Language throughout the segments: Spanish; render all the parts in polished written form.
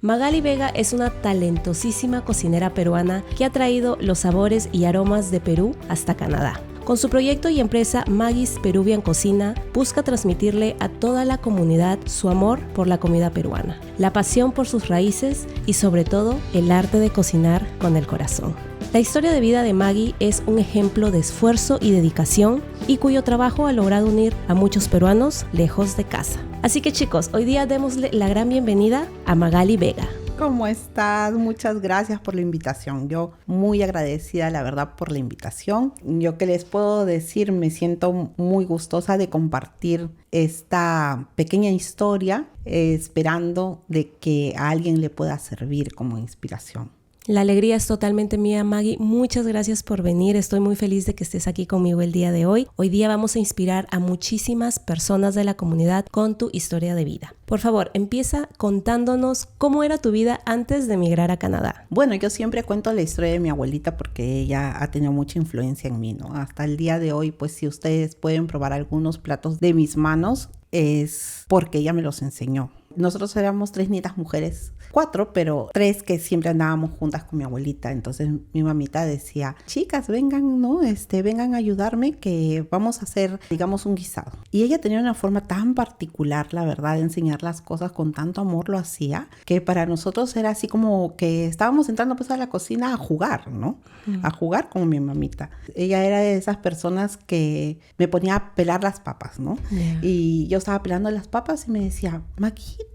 Magali Vega es una talentosísima cocinera peruana que ha traído los sabores y aromas de Perú hasta Canadá. Con su proyecto y empresa Maggie's Peruvian Cocina, busca transmitirle a toda la comunidad su amor por la comida peruana, la pasión por sus raíces y sobre todo el arte de cocinar con el corazón. La historia de vida de Maggie es un ejemplo de esfuerzo y dedicación y cuyo trabajo ha logrado unir a muchos peruanos lejos de casa. Así que chicos, hoy día démosle la gran bienvenida a Magali Vega. ¿Cómo estás? Muchas gracias por la invitación. Yo muy agradecida, la verdad, por la invitación. Yo qué les puedo decir, me siento muy gustosa de compartir esta pequeña historia, esperando de que a alguien le pueda servir como inspiración. La alegría es totalmente mía, Maggie. Muchas gracias por venir. Estoy muy feliz de que estés aquí conmigo el día de hoy. Hoy día vamos a inspirar a muchísimas personas de la comunidad con tu historia de vida. Por favor, empieza contándonos cómo era tu vida antes de emigrar a Canadá. Bueno, yo siempre cuento la historia de mi abuelita porque ella ha tenido mucha influencia en mí, ¿no? Hasta el día de hoy, pues si ustedes pueden probar algunos platos de mis manos, es porque ella me los enseñó. Nosotros éramos 3 nietas mujeres, 4, pero 3 que siempre andábamos juntas con mi abuelita. Entonces mi mamita decía, chicas, vengan, ¿no? Vengan a ayudarme que vamos a hacer, digamos, un guisado. Y ella tenía una forma tan particular, la verdad, de enseñar las cosas con tanto amor, lo hacía, que para nosotros era así como que estábamos entrando pues a la cocina a jugar, ¿no? A jugar con mi mamita. Ella era de esas personas que me ponía a pelar las papas, ¿no? Y yo estaba pelando las papas y me decía, Maquita,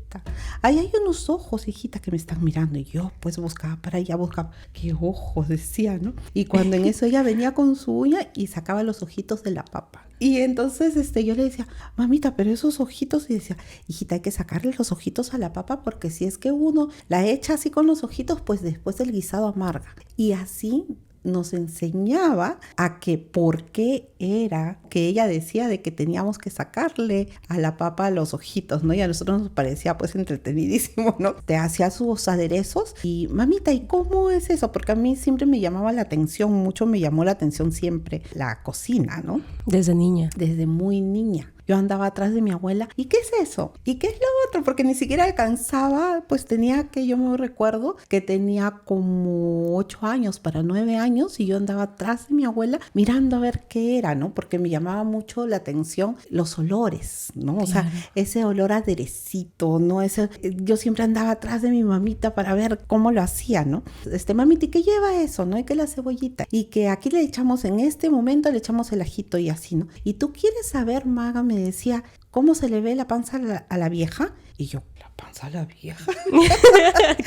ahí hay unos ojos, hijita, que me están mirando. Y yo pues buscaba para allá, buscaba, ¿qué ojos? Decía, ¿no? Y cuando en eso ella venía con su uña y sacaba los ojitos de la papa. Y entonces yo le decía, mamita, pero esos ojitos, y decía, hijita, hay que sacarle los ojitos a la papa porque si es que uno la echa así con los ojitos, pues después el guisado amarga. Y así nos enseñaba a que por qué era que ella decía de que teníamos que sacarle a la papa los ojitos, ¿no? Y a nosotros nos parecía pues entretenidísimo, ¿no? Te hacía sus aderezos y mamita, ¿y cómo es eso? Porque a mí siempre me llamaba la atención, mucho me llamó la atención siempre la cocina, ¿no? Desde niña. Desde muy niña. Yo andaba atrás de mi abuela, ¿y qué es eso? ¿Y qué es lo otro? Porque ni siquiera alcanzaba, pues tenía que, yo me recuerdo que tenía como 8 años para 9 años y yo andaba atrás de mi abuela mirando a ver qué era, ¿no? Porque me llamaba mucho la atención los olores, ¿no? O sea, ese olor a aderecito, ¿no? Yo siempre andaba atrás de mi mamita para ver cómo lo hacía, ¿no? Mamita, ¿y qué lleva eso, no? Y que la cebollita. Y que aquí le echamos, en este momento le echamos el ajito y así, ¿no? ¿Y tú quieres saber, Maga? Me decía, ¿cómo se le ve la panza a la vieja? Y yo, ¿la panza a la vieja?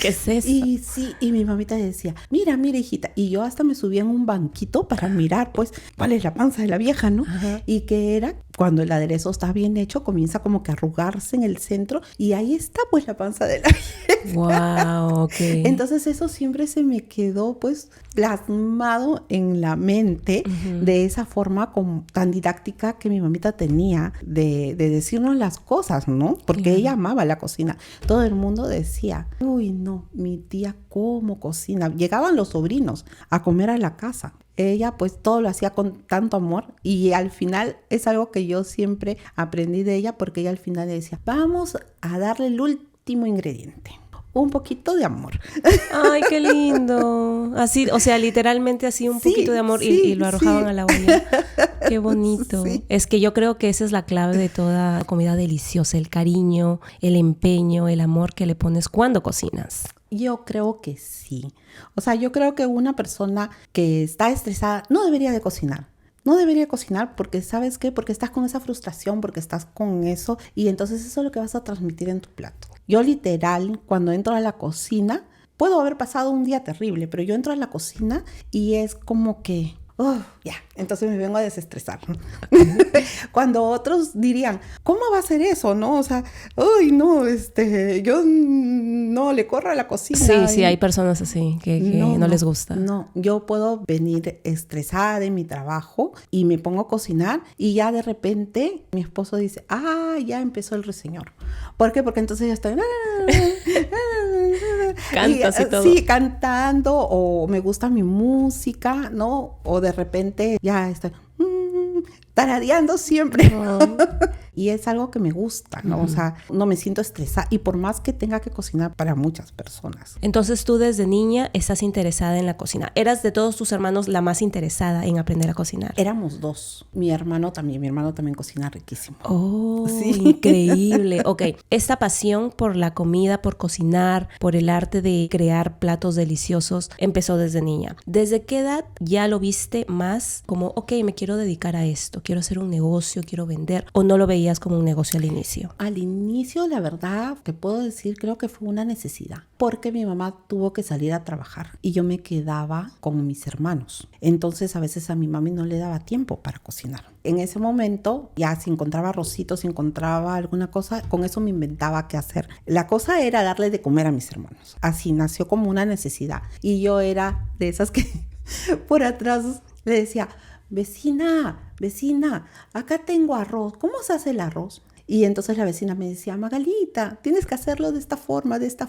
¿Qué es eso? Y sí, y mi mamita decía, mira, hijita. Y yo hasta me subía en un banquito para mirar, pues, cuál es la panza de la vieja, ¿no? Ajá. Y que era, cuando el aderezo está bien hecho, comienza como que a arrugarse en el centro y ahí está, pues, la panza de la vieja. Wow, ok. Entonces eso siempre se me quedó, pues, plasmado en la mente de esa forma tan didáctica que mi mamita tenía de decirnos las cosas, ¿no? Porque ella amaba la cocina. Todo el mundo decía, uy, no, mi tía cómo cocina. Llegaban los sobrinos a comer a la casa. Ella pues todo lo hacía con tanto amor y al final es algo que yo siempre aprendí de ella porque ella al final decía, vamos a darle el último ingrediente. Un poquito de amor. Ay, qué lindo. Así, o sea, literalmente así un poquito de amor y lo arrojaban a la olla. Qué bonito. Sí. Es que yo creo que esa es la clave de toda comida deliciosa, el cariño, el empeño, el amor que le pones cuando cocinas. Yo creo que sí. O sea, yo creo que una persona que está estresada no debería de cocinar. No debería cocinar porque, ¿sabes qué? Porque estás con esa frustración, porque estás con eso y entonces eso es lo que vas a transmitir en tu plato. Yo literal, cuando entro a la cocina, puedo haber pasado un día terrible, pero yo entro a la cocina y es como que, ya, entonces me vengo a desestresar. Cuando otros dirían, ¿cómo va a ser eso? ¿No? O sea, uy, no, yo no le corro a la cocina. Sí, hay personas así que no les gusta. No, yo puedo venir estresada de mi trabajo y me pongo a cocinar y ya de repente mi esposo dice, ya empezó el ruiseñor. ¿Por qué? Porque entonces ya estoy... Cantas y todo. Sí, cantando o me gusta mi música, ¿no? O de repente ya estoy tarareando siempre. y es algo que me gusta, ¿no? O sea, no me siento estresada y por más que tenga que cocinar para muchas personas. Entonces tú desde niña estás interesada en la cocina. ¿Eras de todos tus hermanos la más interesada en aprender a cocinar? Éramos 2. Mi hermano también cocina riquísimo. Oh, sí. Increíble. Ok, esta pasión por la comida, por cocinar, por el arte de crear platos deliciosos, empezó desde niña. ¿Desde qué edad ya lo viste más como, ok, me quiero dedicar a esto, quiero hacer un negocio, quiero vender, o no lo veías como un negocio al inicio? Al inicio, la verdad, te puedo decir, creo que fue una necesidad, porque mi mamá tuvo que salir a trabajar y yo me quedaba con mis hermanos. Entonces, a veces a mi mami no le daba tiempo para cocinar. En ese momento, ya si encontraba arrocito, si encontraba alguna cosa, con eso me inventaba qué hacer. La cosa era darle de comer a mis hermanos. Así nació como una necesidad. Y yo era de esas que por atrás le decía, vecina, acá tengo arroz. ¿Cómo se hace el arroz? Y entonces la vecina me decía, Magalita, tienes que hacerlo de esta forma y de esta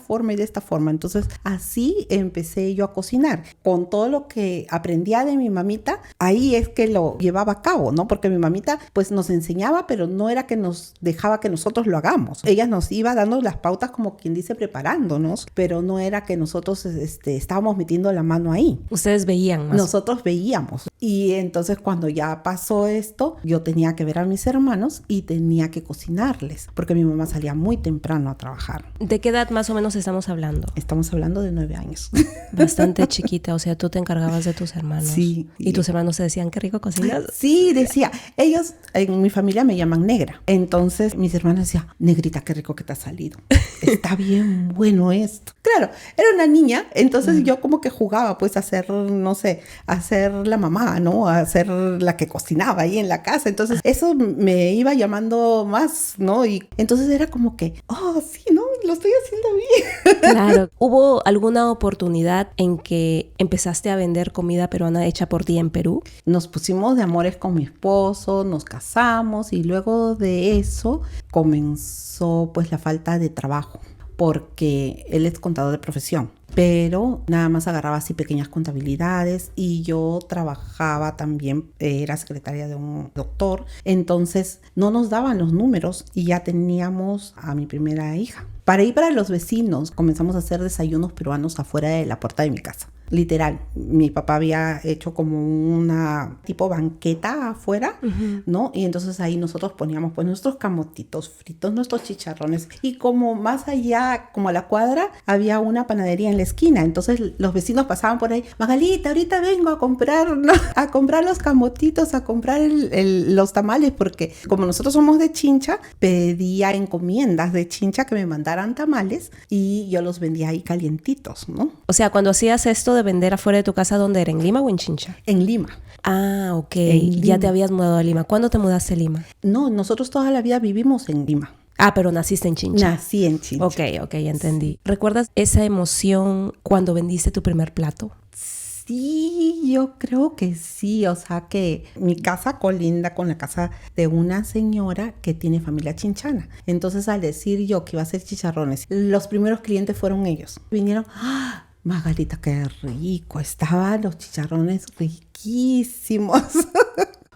forma. Entonces así empecé yo a cocinar. Con todo lo que aprendía de mi mamita, ahí es que lo llevaba a cabo, ¿no? Porque mi mamita pues nos enseñaba, pero no era que nos dejaba que nosotros lo hagamos. Ella nos iba dando las pautas como quien dice preparándonos, pero no era que nosotros estábamos metiendo la mano ahí. Ustedes veían más. Nosotros veíamos. Y entonces cuando ya pasó esto, yo tenía que ver a mis hermanos y tenía que cocinarles, porque mi mamá salía muy temprano a trabajar. ¿De qué edad más o menos estamos hablando? Estamos hablando de 9 años. Bastante chiquita, o sea, tú te encargabas de tus hermanos. Sí. ¿Y tus hermanos te decían, qué rico cocinas? Sí, decía. Ellos, en mi familia me llaman negra. Entonces mis hermanos decían, negrita, qué rico que te ha salido. Está bien bueno esto. Claro, era una niña, entonces yo como que jugaba pues a ser, no sé, a ser la mamá, ¿no? A ser la que cocinaba ahí en la casa. Entonces eso me iba llamando más, ¿no? Y entonces era como que, oh, sí, ¿no? Lo estoy haciendo bien. Claro. ¿Hubo alguna oportunidad en que empezaste a vender comida peruana hecha por ti en Perú? Nos pusimos de amores con mi esposo, nos casamos y luego de eso comenzó pues la falta de trabajo, porque él es contador de profesión, pero nada más agarraba así pequeñas contabilidades y yo trabajaba también, era secretaria de un doctor, entonces no nos daban los números y ya teníamos a mi primera hija. Para ir para los vecinos comenzamos a hacer desayunos peruanos afuera de la puerta de mi casa. Literal, mi papá había hecho como una tipo banqueta afuera, ¿no? Y entonces ahí nosotros poníamos pues nuestros camotitos fritos, nuestros chicharrones y como más allá, como a la cuadra, había una panadería en la esquina. Entonces los vecinos pasaban por ahí, Magalita, ahorita vengo a comprar, ¿no? A comprar los camotitos, a comprar los tamales, porque como nosotros somos de Chincha, pedía encomiendas de Chincha que me mandaran tamales y yo los vendía ahí calientitos, ¿no? O sea, cuando hacías esto de vender afuera de tu casa, ¿dónde era? ¿En Lima o en Chincha? En Lima. Ah, ok. Ya te habías mudado a Lima. ¿Cuándo te mudaste a Lima? No, nosotros toda la vida vivimos en Lima. Ah, pero naciste en Chincha. Nací en Chincha. Ok, entendí. ¿Recuerdas esa emoción cuando vendiste tu primer plato? Sí, yo creo que sí, o sea que mi casa colinda con la casa de una señora que tiene familia chinchana. Entonces al decir yo que iba a hacer chicharrones, los primeros clientes fueron ellos. Vinieron, ¡ah! Magalita, qué rico, estaban los chicharrones riquísimos.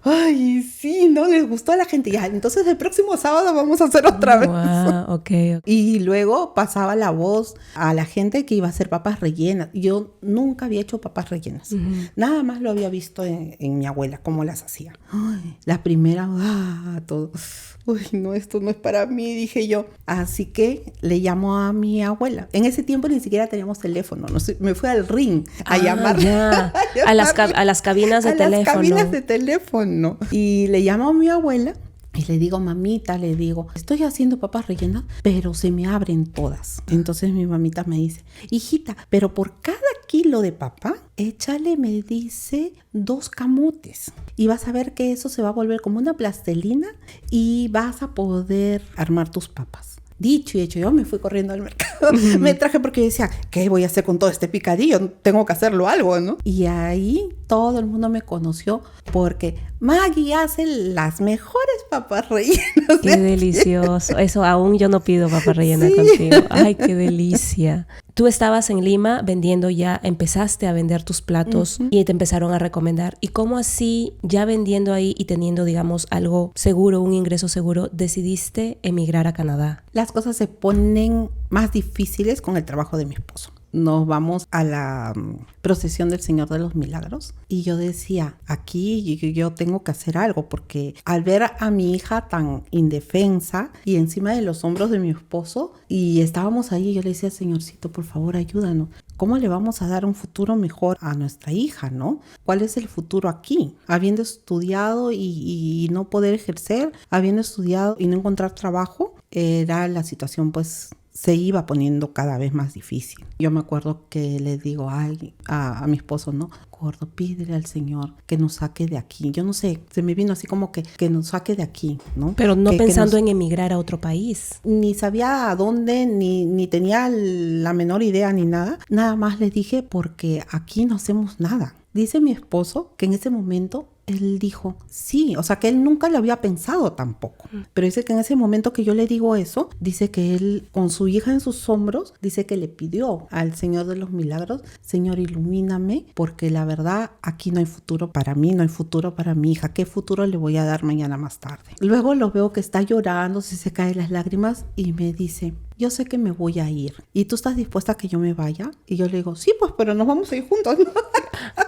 Ay, sí, ¿no? Les gustó a la gente. Ya, entonces el próximo sábado vamos a hacer otra vez. Wow, okay. Y luego pasaba la voz a la gente que iba a hacer papas rellenas. Yo nunca había hecho papas rellenas. Nada más lo había visto en mi abuela, cómo las hacía. Ay, la primera, todo. Uy, no, esto no es para mí, dije yo. Así que le llamo a mi abuela. En ese tiempo ni siquiera teníamos teléfono. No sé, me fui al ring a llamar. Ya. A las cabinas de teléfono. A las cabinas de teléfono. Y le llamo a mi abuela. Y le digo, mamita, estoy haciendo papas rellenas, pero se me abren todas. Entonces mi mamita me dice, hijita, pero por cada kilo de papa, échale, me dice, 2 camotes. Y vas a ver que eso se va a volver como una plastelina y vas a poder armar tus papas. Dicho y hecho, yo me fui corriendo al mercado. Me traje porque decía, ¿qué voy a hacer con todo este picadillo? Tengo que hacerlo algo, ¿no? Y ahí todo el mundo me conoció porque Maggie hace las mejores papas rellenas. Qué delicioso. Eso aún yo no pido papa rellena contigo. Ay, qué delicia. Tú estabas en Lima vendiendo ya, empezaste a vender tus platos y te empezaron a recomendar. ¿Y cómo así, ya vendiendo ahí y teniendo, digamos, algo seguro, un ingreso seguro, decidiste emigrar a Canadá? Las cosas se ponen más difíciles con el trabajo de mi esposo. Nos vamos a la procesión del Señor de los Milagros y yo decía, aquí yo tengo que hacer algo, porque al ver a mi hija tan indefensa y encima de los hombros de mi esposo, y estábamos ahí, yo le decía, Señorcito, por favor, ayúdanos. ¿Cómo le vamos a dar un futuro mejor a nuestra hija, no? ¿Cuál es el futuro aquí? Habiendo estudiado y no poder ejercer, habiendo estudiado y no encontrar trabajo, era la situación, pues, se iba poniendo cada vez más difícil. Yo me acuerdo que le digo a mi esposo, ¿no? Gordo, pídele al Señor que nos saque de aquí. Yo no sé, se me vino así como que nos saque de aquí, ¿no? Pero no pensando en emigrar a otro país. Ni sabía a dónde, ni tenía la menor idea ni nada. Nada más le dije, porque aquí no hacemos nada. Dice mi esposo que en ese momento él dijo, sí, o sea que él nunca lo había pensado tampoco. Pero dice que en ese momento que yo le digo eso, dice que él con su hija en sus hombros, dice que le pidió al Señor de los Milagros, Señor, ilumíname, porque la verdad aquí no hay futuro para mí, no hay futuro para mi hija. ¿Qué futuro le voy a dar mañana más tarde? Luego lo veo que está llorando, se caen las lágrimas y me dice, yo sé que me voy a ir. ¿Y tú estás dispuesta a que yo me vaya? Y yo le digo, sí, pues, pero nos vamos a ir juntos, ¿no?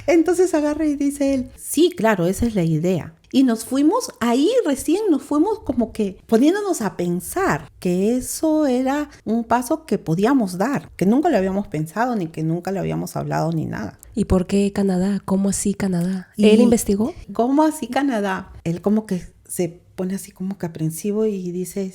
Entonces agarra y dice él, sí, claro, esa es la idea. Y nos fuimos, ahí recién nos fuimos como que poniéndonos a pensar que eso era un paso que podíamos dar, que nunca lo habíamos pensado, ni que nunca lo habíamos hablado, ni nada. ¿Y por qué Canadá? ¿Cómo así Canadá? ¿Él investigó? ¿Cómo así Canadá? Él como que se pone así como que aprensivo y dice,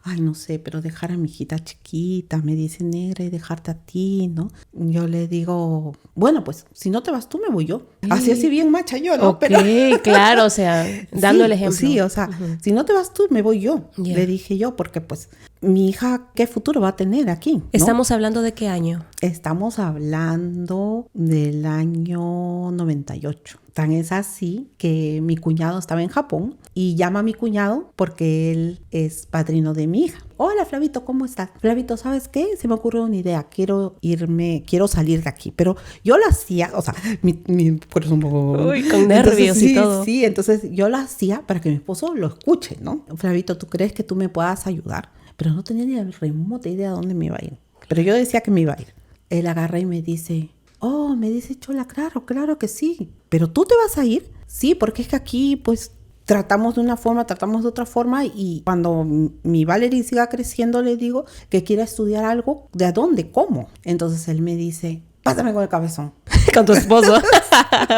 ay, no sé, pero dejar a mi hijita chiquita, me dice, negra, y dejarte a ti, ¿no? Yo le digo, bueno, pues, si no te vas tú, me voy yo. Así bien macha yo, ¿no? Ok, pero, claro, o sea, dando el ejemplo. Sí, o sea, si no te vas tú, me voy yo. Yeah. Le dije yo, porque pues, mi hija, ¿qué futuro va a tener aquí, ¿no? ¿Estamos hablando de qué año? Estamos hablando del año 98. Tan es así que mi cuñado estaba en Japón y llama a mi cuñado porque él es padrino de mi hija. Hola, Flavito, ¿cómo estás? Flavito, ¿sabes qué? Se me ocurrió una idea. Quiero salir de aquí. Pero yo lo hacía, o sea, mi corazón... Uy, con nervios entonces, y todo. Sí, entonces yo lo hacía para que mi esposo lo escuche, ¿no? Flavito, ¿tú crees que tú me puedas ayudar? Pero no tenía ni la remota idea de dónde me iba a ir. Pero yo decía que me iba a ir. Él agarra y me dice... Oh, me dice Chola, claro que sí. ¿Pero tú te vas a ir? Sí, porque es que aquí, pues, tratamos de una forma, tratamos de otra forma. Y cuando mi Valerie siga creciendo, le digo que quiera estudiar algo. ¿De a dónde? ¿Cómo? Entonces él me dice, pásame con el cabezón. Con tu esposo.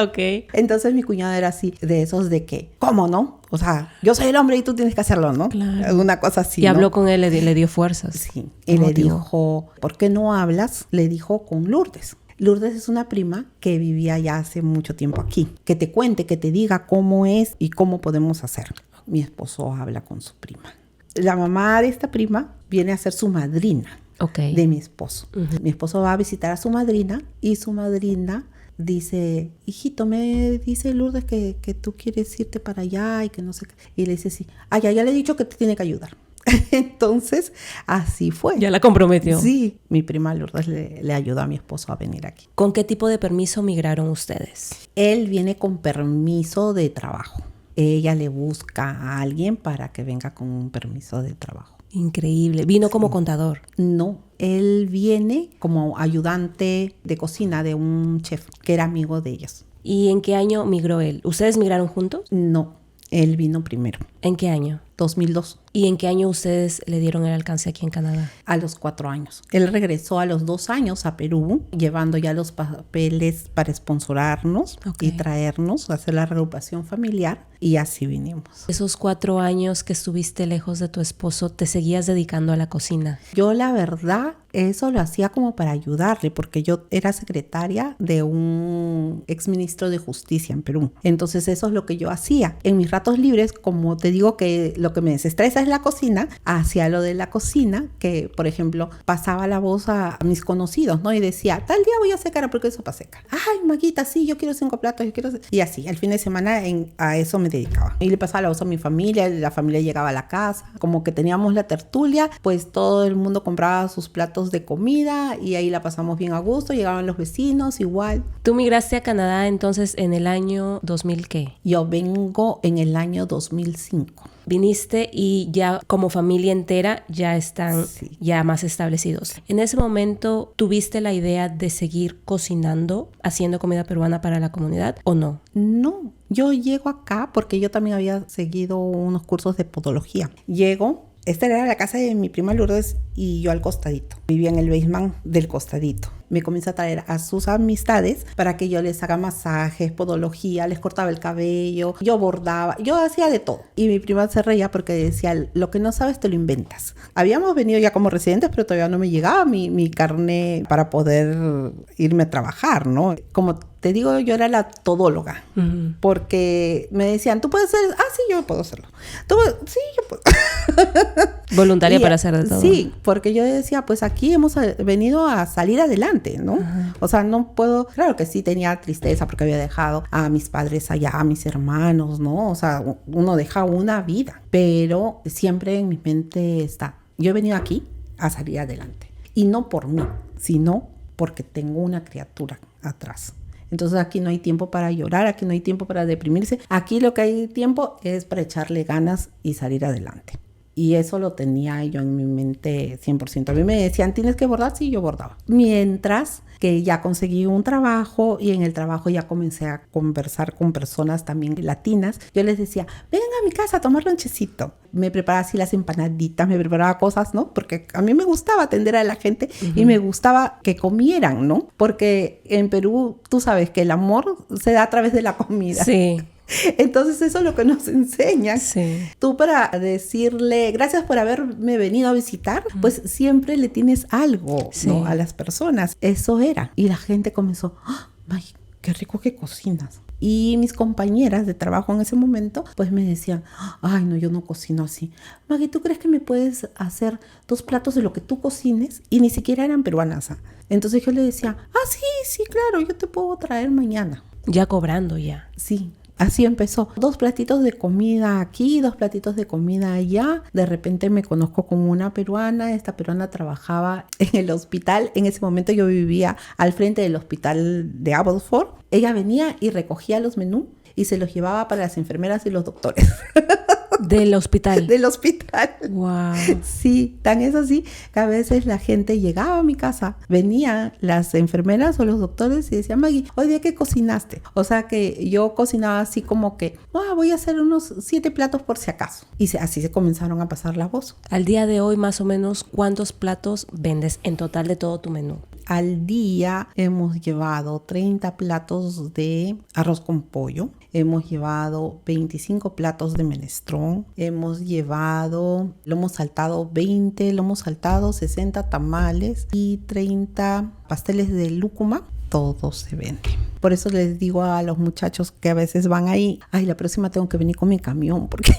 Ok. Entonces mi cuñada era así, de esos de que, ¿cómo no? O sea, yo soy el hombre y tú tienes que hacerlo, ¿no? Claro. Una cosa así, y habló ¿no? con él, le dio fuerzas. Sí. Y le dijo, ¿por qué no hablas? Le dijo con Lourdes. Lourdes es una prima que vivía ya hace mucho tiempo aquí. Que te cuente, que te diga cómo es y cómo podemos hacer. Mi esposo habla con su prima. La mamá de esta prima viene a ser su madrina de mi esposo. Mi esposo va a visitar a su madrina y su madrina dice, hijito, me dice Lourdes que tú quieres irte para allá y que no sé qué. Y le dice, sí. Ya le he dicho que te tiene que ayudar. Entonces, así fue. Ya la comprometió. Sí, mi prima Lourdes le ayudó a mi esposo a venir aquí. ¿Con qué tipo de permiso migraron ustedes? Él viene con permiso de trabajo. Ella le busca a alguien para que venga con un permiso de trabajo. Increíble. ¿Vino como contador? No, él viene como ayudante de cocina de un chef que era amigo de ellos. ¿Y en qué año migró él? ¿Ustedes migraron juntos? No, él vino primero. ¿En qué año? 2002. ¿Y en qué año ustedes le dieron el alcance aquí en Canadá? A los 4 años. Él regresó a los 2 años a Perú, llevando ya los papeles para sponsorarnos y traernos, hacer la reagrupación familiar, y así vinimos. Esos 4 años que estuviste lejos de tu esposo, ¿te seguías dedicando a la cocina? Yo, la verdad, eso lo hacía como para ayudarle, porque yo era secretaria de un exministro de Justicia en Perú. Entonces eso es lo que yo hacía. En mis ratos libres, como te digo que lo que me desestresa es la cocina, hacia lo de la cocina, que por ejemplo pasaba la voz a mis conocidos, ¿no? Y decía, tal día voy a hacer porque sopa seca. Ay, Maguita, sí, yo quiero 5 platos, yo quiero... Y así, el fin de semana a eso me dedicaba. Y le pasaba la voz a mi familia, la familia llegaba a la casa, como que teníamos la tertulia, pues todo el mundo compraba sus platos de comida y ahí la pasamos bien a gusto, llegaban los vecinos igual. ¿Tú migraste a Canadá entonces en el año 2000 qué? Yo vengo en el año 2005. Viniste y ya como familia entera ya están ya más establecidos. En ese momento, ¿tuviste la idea de seguir cocinando, haciendo comida peruana para la comunidad o no? No, yo llego acá porque yo también había seguido unos cursos de podología. Llego, esta era la casa de mi prima Lourdes y yo al costadito. Vivía en el basement del costadito. Me comienza a traer a sus amistades para que yo les haga masajes, podología, les cortaba el cabello, yo bordaba, yo hacía de todo. Y mi prima se reía porque decía, lo que no sabes te lo inventas. Habíamos venido ya como residentes, pero todavía no me llegaba mi carné para poder irme a trabajar, ¿no? Como te digo, yo era la todóloga, porque me decían, ¿tú puedes hacer? Ah, sí, yo puedo hacerlo. Sí, yo puedo. Voluntaria para hacer de todo. Sí, porque yo decía, pues aquí hemos venido a salir adelante, ¿no? O sea, no puedo... Claro que sí tenía tristeza porque había dejado a mis padres allá, a mis hermanos, ¿no? O sea, uno deja una vida, pero siempre en mi mente está, yo he venido aquí a salir adelante. Y no por mí, sino porque tengo una criatura atrás. Entonces aquí no hay tiempo para llorar, aquí no hay tiempo para deprimirse. Aquí lo que hay tiempo es para echarle ganas y salir adelante. Y eso lo tenía yo en mi mente 100%. A mí me decían, ¿tienes que bordar? Sí, yo bordaba. Mientras que ya conseguí un trabajo y en el trabajo ya comencé a conversar con personas también latinas. Yo les decía, vengan a mi casa a tomar lonchecito. Me preparaba así las empanaditas, me preparaba cosas, ¿no? Porque a mí me gustaba atender a la gente y me gustaba que comieran, ¿no? Porque en Perú tú sabes que el amor se da a través de la comida. Sí. Entonces eso es lo que nos enseñan. Sí. Tú para decirle gracias por haberme venido a visitar, pues siempre le tienes algo, ¿no? A las personas. Eso era. Y la gente comenzó, ¡ay, qué rico que cocinas! Y mis compañeras de trabajo en ese momento, pues me decían, ay, no, yo no cocino así. Maggie, ¿tú crees que me puedes hacer 2 platos de lo que tú cocines? Y ni siquiera eran peruanas. Entonces yo le decía, sí, claro, yo te puedo traer mañana. Ya cobrando ya. Sí. Así empezó. 2 platitos de comida aquí, 2 platitos de comida allá. De repente me conozco con una peruana. Esta peruana trabajaba en el hospital. En ese momento yo vivía al frente del hospital de Abbotsford. Ella venía y recogía los menús y se los llevaba para las enfermeras y los doctores. ¿Del hospital? Del hospital. Wow. Sí, tan es así que a veces la gente llegaba a mi casa, venían las enfermeras o los doctores y decían, Maggie, hoy día ¿qué cocinaste? O sea que yo cocinaba así como que, voy a hacer unos 7 platos por si acaso. Y así se comenzaron a pasar la voz. Al día de hoy, más o menos, ¿cuántos platos vendes en total de todo tu menú? Al día hemos llevado 30 platos de arroz con pollo, hemos llevado 25 platos de menestrón, hemos llevado lomo saltado 20, lomo saltado 60 tamales y 30 pasteles de lúcuma. Todo se vende. Por eso les digo a los muchachos que a veces van ahí, ay, la próxima tengo que venir con mi camión porque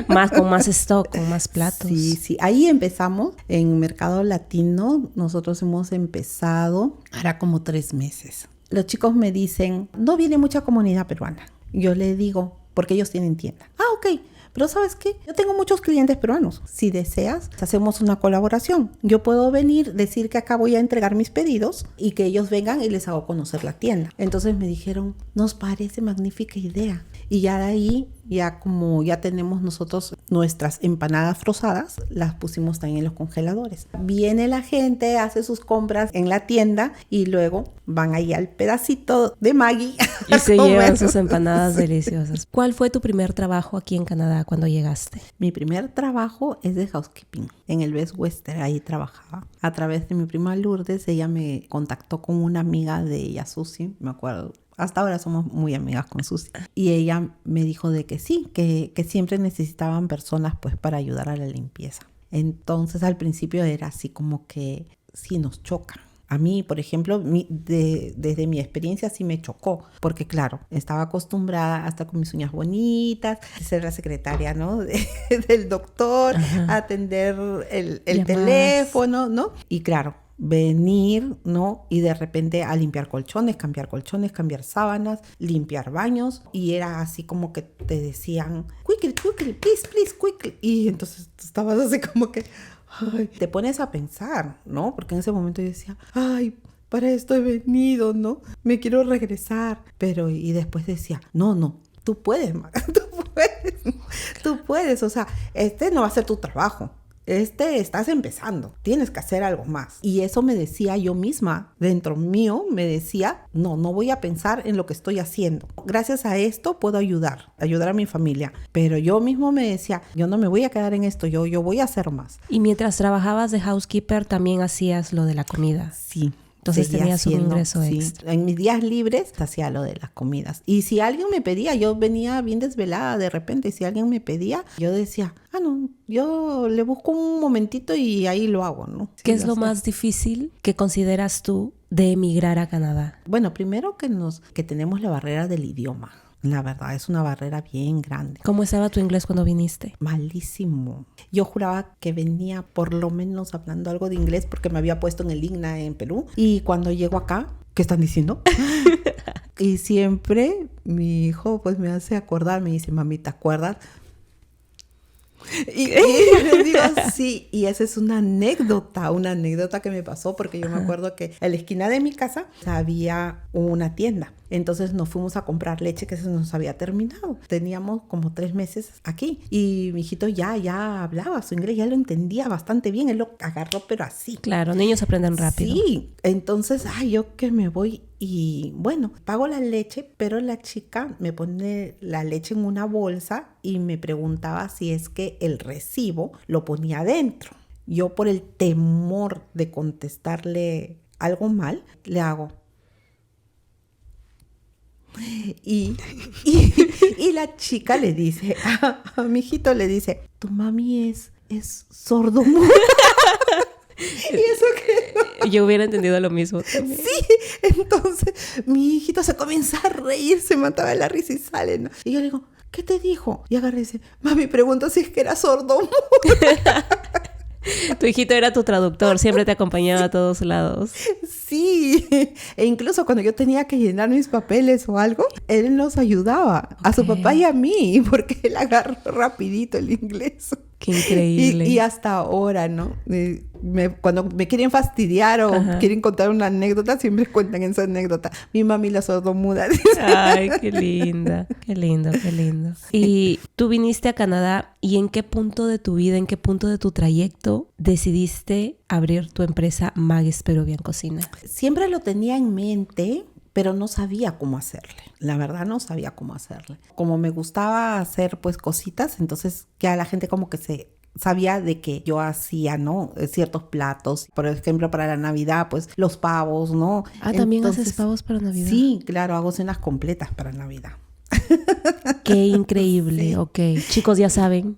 con más stock, con más platos. Sí. Ahí empezamos en Mercado Latino. Nosotros hemos empezado hará como 3 meses. Los chicos me dicen, no viene mucha comunidad peruana. Yo le digo, porque ellos tienen tienda. Ok. Pero ¿sabes qué? Yo tengo muchos clientes peruanos. Si deseas, hacemos una colaboración. Yo puedo venir, decir que acá voy a entregar mis pedidos y que ellos vengan y les hago conocer la tienda. Entonces me dijeron, nos parece magnífica idea. Y ya de ahí, ya como ya tenemos nosotros nuestras empanadas frozadas, las pusimos también en los congeladores. Viene la gente, hace sus compras en la tienda y luego van ahí al pedacito de Maggie. Y se llevan sus empanadas deliciosas. ¿Cuál fue tu primer trabajo aquí en Canadá cuando llegaste? Mi primer trabajo es de housekeeping. En el Best Western, ahí trabajaba. A través de mi prima Lourdes, ella me contactó con una amiga de ella, Susi, me acuerdo. Hasta ahora somos muy amigas con Susi. Y ella me dijo de que sí, que siempre necesitaban personas pues para ayudar a la limpieza. Entonces al principio era así como que sí nos choca A mí, por ejemplo, desde mi experiencia sí me chocó, porque claro, estaba acostumbrada a estar con mis uñas bonitas, a ser la secretaria, ¿no? Del doctor, a atender el teléfono, ¿no? Y claro, venir, ¿no? Y de repente a limpiar colchones, cambiar sábanas, limpiar baños. Y era así como que te decían, quickly, please, quickly. Y entonces tú estabas así como que, ay, te pones a pensar, ¿no? Porque en ese momento yo decía, ay, para esto he venido, ¿no? Me quiero regresar. Pero, y después decía, no, tú puedes, Maga, tú puedes. O sea, este no va a ser tu trabajo. Estás empezando, tienes que hacer algo más. Y eso me decía yo misma, dentro mío, me decía, no voy a pensar en lo que estoy haciendo. Gracias a esto puedo ayudar a mi familia. Pero yo mismo me decía, yo no me voy a quedar en esto, yo voy a hacer más. Y mientras trabajabas de housekeeper, también hacías lo de la comida. Sí. Entonces tenías un ingreso extra. En mis días libres hacía lo de las comidas. Y si alguien me pedía, yo venía bien desvelada de repente, y si alguien me pedía, yo decía, no, yo le busco un momentito y ahí lo hago, ¿no? Sí, ¿Qué es lo más difícil que consideras tú de emigrar a Canadá? Bueno, primero que tenemos la barrera del idioma. La verdad, es una barrera bien grande. ¿Cómo estaba tu inglés cuando viniste? Malísimo. Yo juraba que venía por lo menos hablando algo de inglés porque me había puesto en el IGNA en Perú. Y cuando llego acá, ¿qué están diciendo? Y siempre mi hijo pues me hace acordar, me dice, mami, ¿te acuerdas? Y yo le digo, sí, y esa es una anécdota que me pasó, porque yo me acuerdo que en la esquina de mi casa había una tienda. Entonces nos fuimos a comprar leche que se nos había terminado. Teníamos como 3 meses aquí y mi hijito ya hablaba su inglés, ya lo entendía bastante bien, él lo agarró pero así. Claro, niños aprenden rápido. Sí, entonces, yo que me voy y bueno, pago la leche, pero la chica me pone la leche en una bolsa y me preguntaba si es que el recibo lo ponía adentro. Yo por el temor de contestarle algo mal, le hago... Y la chica le dice, a mi hijito le dice, tu mami es sordomuda. Y eso que... Yo hubiera entendido lo mismo también. Sí, entonces mi hijito se comienza a reír, se mataba de la risa y sale, ¿no? Y yo le digo, ¿qué te dijo? Y agarré y dice, mami, preguntó si es que era sordomuda. Tu hijito era tu traductor, siempre te acompañaba a todos lados. Sí, e incluso cuando yo tenía que llenar mis papeles o algo, él nos ayudaba, a su papá y a mí, porque él agarró rapidito el inglés. Qué increíble. Y hasta ahora, ¿no? Cuando me quieren fastidiar o quieren contar una anécdota, siempre cuentan esa anécdota. Mi mami la sordomuda. Ay, qué linda. Qué lindo, qué lindo. Y tú viniste a Canadá, ¿y en qué punto de tu vida, en qué punto de tu trayecto decidiste abrir tu empresa Maggie's Peruvian Cocina? Siempre lo tenía en mente, pero no sabía cómo hacerle. La verdad no sabía cómo hacerle. Como me gustaba hacer pues cositas, entonces ya la gente como que se sabía de que yo hacía, ¿no? Ciertos platos. Por ejemplo, para la Navidad, pues los pavos, ¿no? ¿También haces pavos para Navidad? Sí, claro, hago cenas completas para Navidad. Qué increíble, sí. Ok. Chicos, ya saben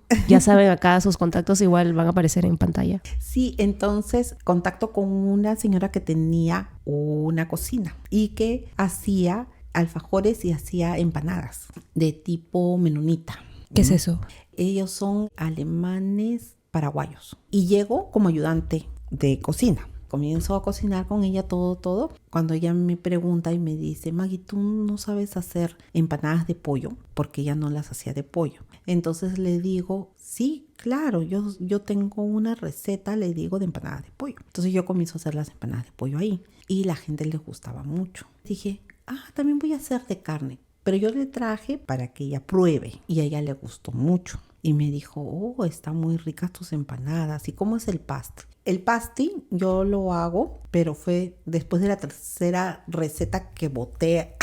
acá sus contactos igual van a aparecer en pantalla. Sí, entonces contacto con una señora que tenía una cocina y que hacía alfajores y hacía empanadas de tipo menonita. ¿Qué es eso? Ellos son alemanes paraguayos y llego como ayudante de cocina. Comienzo a cocinar con ella todo. Cuando ella me pregunta y me dice, Maggie, ¿tú no sabes hacer empanadas de pollo? Porque ella no las hacía de pollo. Entonces le digo, sí, claro, yo tengo una receta, le digo, de empanadas de pollo. Entonces yo comienzo a hacer las empanadas de pollo ahí y la gente les gustaba mucho. Dije, también voy a hacer de carne. Pero yo le traje para que ella pruebe y a ella le gustó mucho. Y me dijo, están muy ricas tus empanadas. ¿Y cómo es el pasty? El pasty yo lo hago, pero fue después de la tercera receta que boté.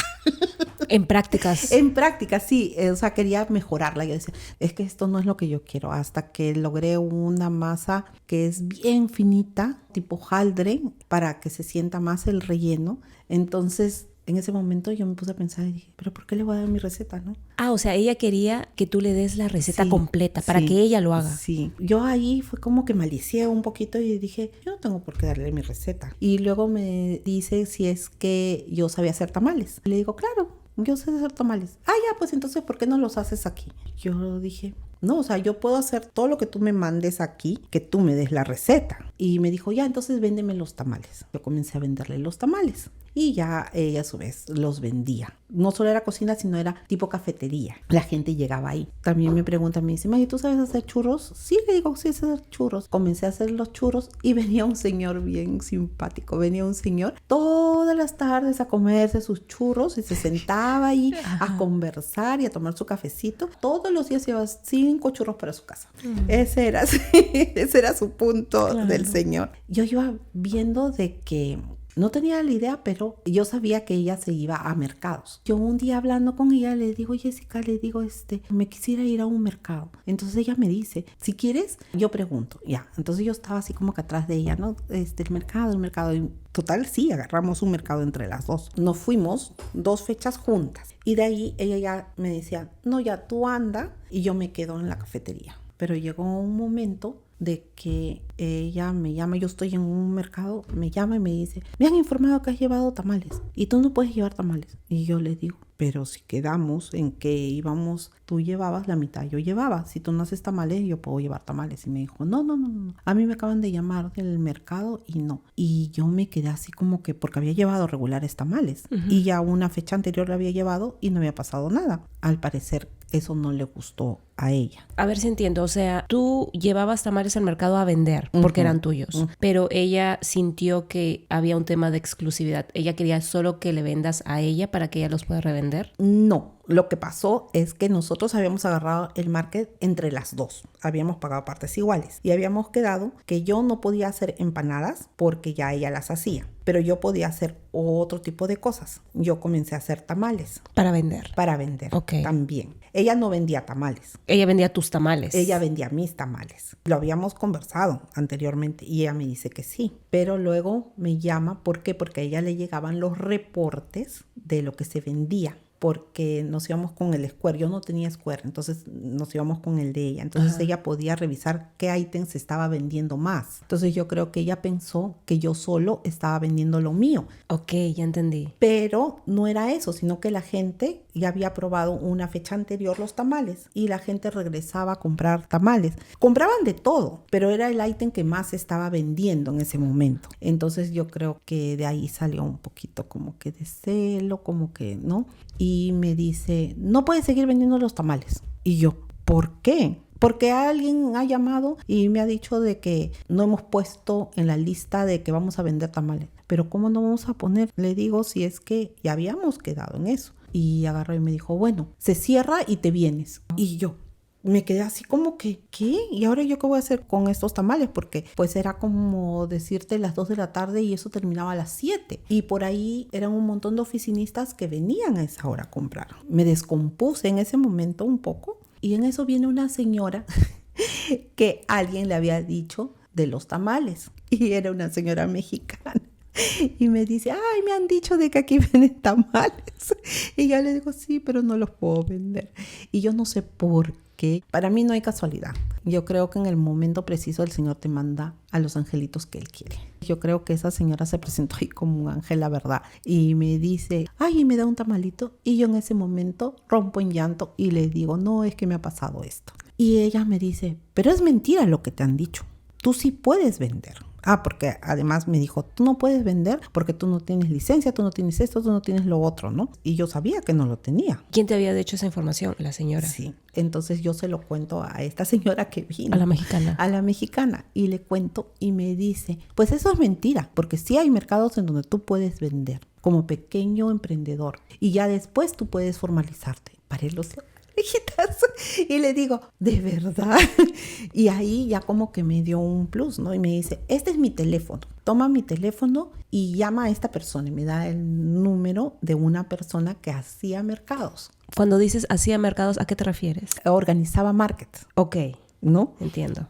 En prácticas. En prácticas, sí. O sea, quería mejorarla. Yo decía, es que esto no es lo que yo quiero. Hasta que logré una masa que es bien finita, tipo hojaldre, para que se sienta más el relleno. Entonces en ese momento yo me puse a pensar y dije, ¿pero por qué le voy a dar mi receta, no? O sea, ella quería que tú le des la receta Sí, completa para sí, que ella lo haga. Sí, yo ahí fue como que malicié un poquito y dije, yo no tengo por qué darle mi receta. Y luego me dice si es que yo sabía hacer tamales. Le digo, claro, yo sé hacer tamales. Ya, pues entonces, ¿por qué no los haces aquí? Yo dije, no, o sea, yo puedo hacer todo lo que tú me mandes aquí, que tú me des la receta. Y me dijo, ya, entonces véndeme los tamales. Yo comencé a venderle los tamales. Y ya ella a su vez los vendía. No solo era cocina, sino era tipo cafetería. La gente llegaba ahí. También me pregunta, me dice, Maggie, ¿tú sabes hacer churros? Sí, le digo, sí sé hacer churros. Comencé a hacer los churros y venía un señor bien simpático. Venía un señor todas las tardes a comerse sus churros y se sentaba ahí a conversar y a tomar su cafecito. Todos los días llevaba 5 churros para su casa. Ese era su punto del señor. Yo iba viendo de que no tenía la idea, pero yo sabía que ella se iba a mercados. Yo un día hablando con ella le digo, Jessica, le digo, me quisiera ir a un mercado. Entonces ella me dice, si quieres, yo pregunto. Ya, entonces yo estaba así como que atrás de ella, ¿no? El mercado. Y total, sí, agarramos un mercado entre las dos. Nos fuimos 2 fechas juntas. Y de ahí ella ya me decía, no, ya tú anda y yo me quedo en la cafetería. Pero llegó un momento de que ella me llama, yo estoy en un mercado, me llama y me dice, me han informado que has llevado tamales y tú no puedes llevar tamales. Y yo le digo, pero si quedamos en que íbamos, tú llevabas la mitad, yo llevaba. Si tú no haces tamales, yo puedo llevar tamales. Y me dijo, no. A mí me acaban de llamar del mercado y no. Y yo me quedé así como que, porque había llevado regulares tamales. Y ya una fecha anterior la había llevado y no había pasado nada. Al parecer, eso no le gustó a ella. A ver si entiendo, o sea, tú llevabas tamales al mercado a vender porque eran tuyos, pero ella sintió que había un tema de exclusividad. Ella quería solo que le vendas a ella para que ella los pueda revender. No, lo que pasó es que nosotros habíamos agarrado el market entre las dos. Habíamos pagado partes iguales y habíamos quedado que yo no podía hacer empanadas porque ya ella las hacía, pero yo podía hacer otro tipo de cosas. Yo comencé a hacer tamales. Para vender. Okay. También. Ella no vendía tamales. Ella vendía tus tamales. Ella vendía mis tamales. Lo habíamos conversado anteriormente y ella me dice que sí. Pero luego me llama, ¿por qué? Porque a ella le llegaban los reportes de lo que se vendía. Porque nos íbamos con el Square. Yo no tenía Square, entonces nos íbamos con el de ella. Entonces ella podía revisar qué ítems se estaba vendiendo más. Entonces yo creo que ella pensó que yo solo estaba vendiendo lo mío. Ok, ya entendí. Pero no era eso, sino que la gente ya había probado una fecha anterior los tamales y la gente regresaba a comprar tamales. Compraban de todo, pero era el ítem que más se estaba vendiendo en ese momento. Entonces yo creo que de ahí salió un poquito como que de celo, como que, ¿no? Y me dice, no puedes seguir vendiendo los tamales. Y yo, ¿por qué? Porque alguien ha llamado y me ha dicho de que no hemos puesto en la lista de que vamos a vender tamales. Pero ¿cómo no vamos a poner? Le digo, si es que ya habíamos quedado en eso. Y agarró y me dijo, bueno, se cierra y te vienes. Y yo me quedé así como que, ¿qué? ¿Y ahora yo qué voy a hacer con estos tamales? Porque pues era como decirte las 2 de la tarde y eso terminaba a las 7. Y por ahí eran un montón de oficinistas que venían a esa hora a comprar. Me descompuse en ese momento un poco. Y en eso viene una señora que alguien le había dicho de los tamales. Y era una señora mexicana. Y me dice, ay, me han dicho de que aquí venden tamales. Y yo le digo, sí, pero no los puedo vender. Y yo no sé por qué. Para mí no hay casualidad. Yo creo que en el momento preciso el Señor te manda a los angelitos que Él quiere. Yo creo que esa señora se presentó ahí como un ángel, la verdad. Y me dice, ay, y me da un tamalito. Y yo en ese momento rompo en llanto y le digo, no, es que me ha pasado esto. Y ella me dice, pero es mentira lo que te han dicho. Tú sí puedes vender. Porque además me dijo, tú no puedes vender porque tú no tienes licencia, tú no tienes esto, tú no tienes lo otro, ¿no? Y yo sabía que no lo tenía. ¿Quién te había dicho esa información? La señora. Sí. Entonces yo se lo cuento a esta señora que vino. A la mexicana. A la mexicana. Y le cuento y me dice, pues eso es mentira, porque sí hay mercados en donde tú puedes vender como pequeño emprendedor y ya después tú puedes formalizarte. Para los y le digo, ¿de verdad? Y ahí ya como que me dio un plus, ¿no? Y me dice, este es mi teléfono. Toma mi teléfono y llama a esta persona. Y me da el número de una persona que hacía mercados. Cuando dices hacía mercados, ¿a qué te refieres? Organizaba markets. Ok. ¿No? Entiendo.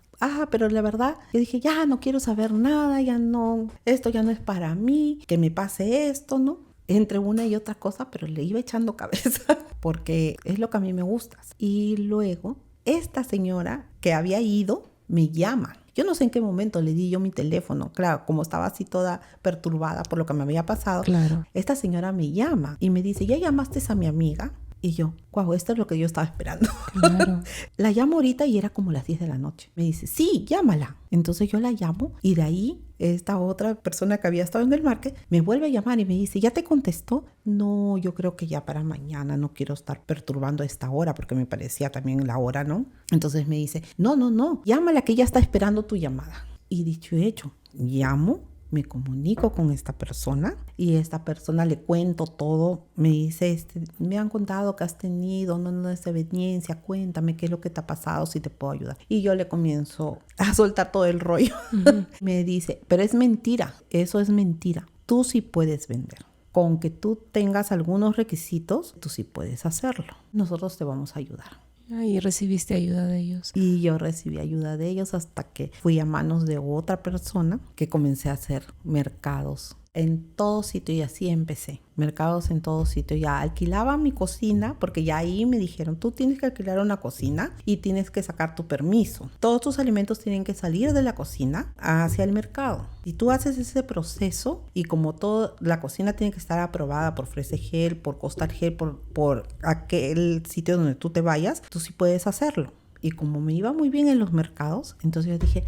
Pero la verdad, yo dije, ya no quiero saber nada, ya no, esto ya no es para mí, que me pase esto, ¿no? entre una y otra cosa, pero le iba echando cabeza porque es lo que a mí me gusta. Y luego esta señora que había ido me llama. Yo no sé en qué momento le di yo mi teléfono. Claro, como estaba así toda perturbada por lo que me había pasado. Claro. Esta señora me llama y me dice, ¿ya llamaste a mi amiga? Y yo, guau, esto es lo que yo estaba esperando. Claro. La llamo ahorita y era como las 10 de la noche. Me dice, sí, llámala. Entonces yo la llamo y de ahí esta otra persona que había estado en el market me vuelve a llamar y me dice, ¿ya te contestó? No, yo creo que ya para mañana, no quiero estar perturbando a esta hora porque me parecía también la hora, ¿no? Entonces me dice, no, llámala que ella está esperando tu llamada. Y dicho y hecho, llamo, me comunico con esta persona y esta persona le cuento todo. Me dice, me han contado que has tenido una desaveniencia, cuéntame qué es lo que te ha pasado, si te puedo ayudar. Y yo le comienzo a soltar todo el rollo. Uh-huh. Me dice, pero es mentira, eso es mentira. Tú sí puedes vender. Con que tú tengas algunos requisitos, tú sí puedes hacerlo. Nosotros te vamos a ayudar. Y recibiste ayuda de ellos. Y yo recibí ayuda de ellos hasta que fui a manos de otra persona que comencé a hacer mercados en todo sitio y así empecé. Mercados en todo sitio. Ya alquilaba mi cocina porque ya ahí me dijeron, tú tienes que alquilar una cocina y tienes que sacar tu permiso. Todos tus alimentos tienen que salir de la cocina hacia el mercado. Y tú haces ese proceso y como todo, la cocina tiene que estar aprobada por Fresegel, por Costargel, por aquel sitio donde tú te vayas, tú sí puedes hacerlo. Y como me iba muy bien en los mercados, entonces yo dije,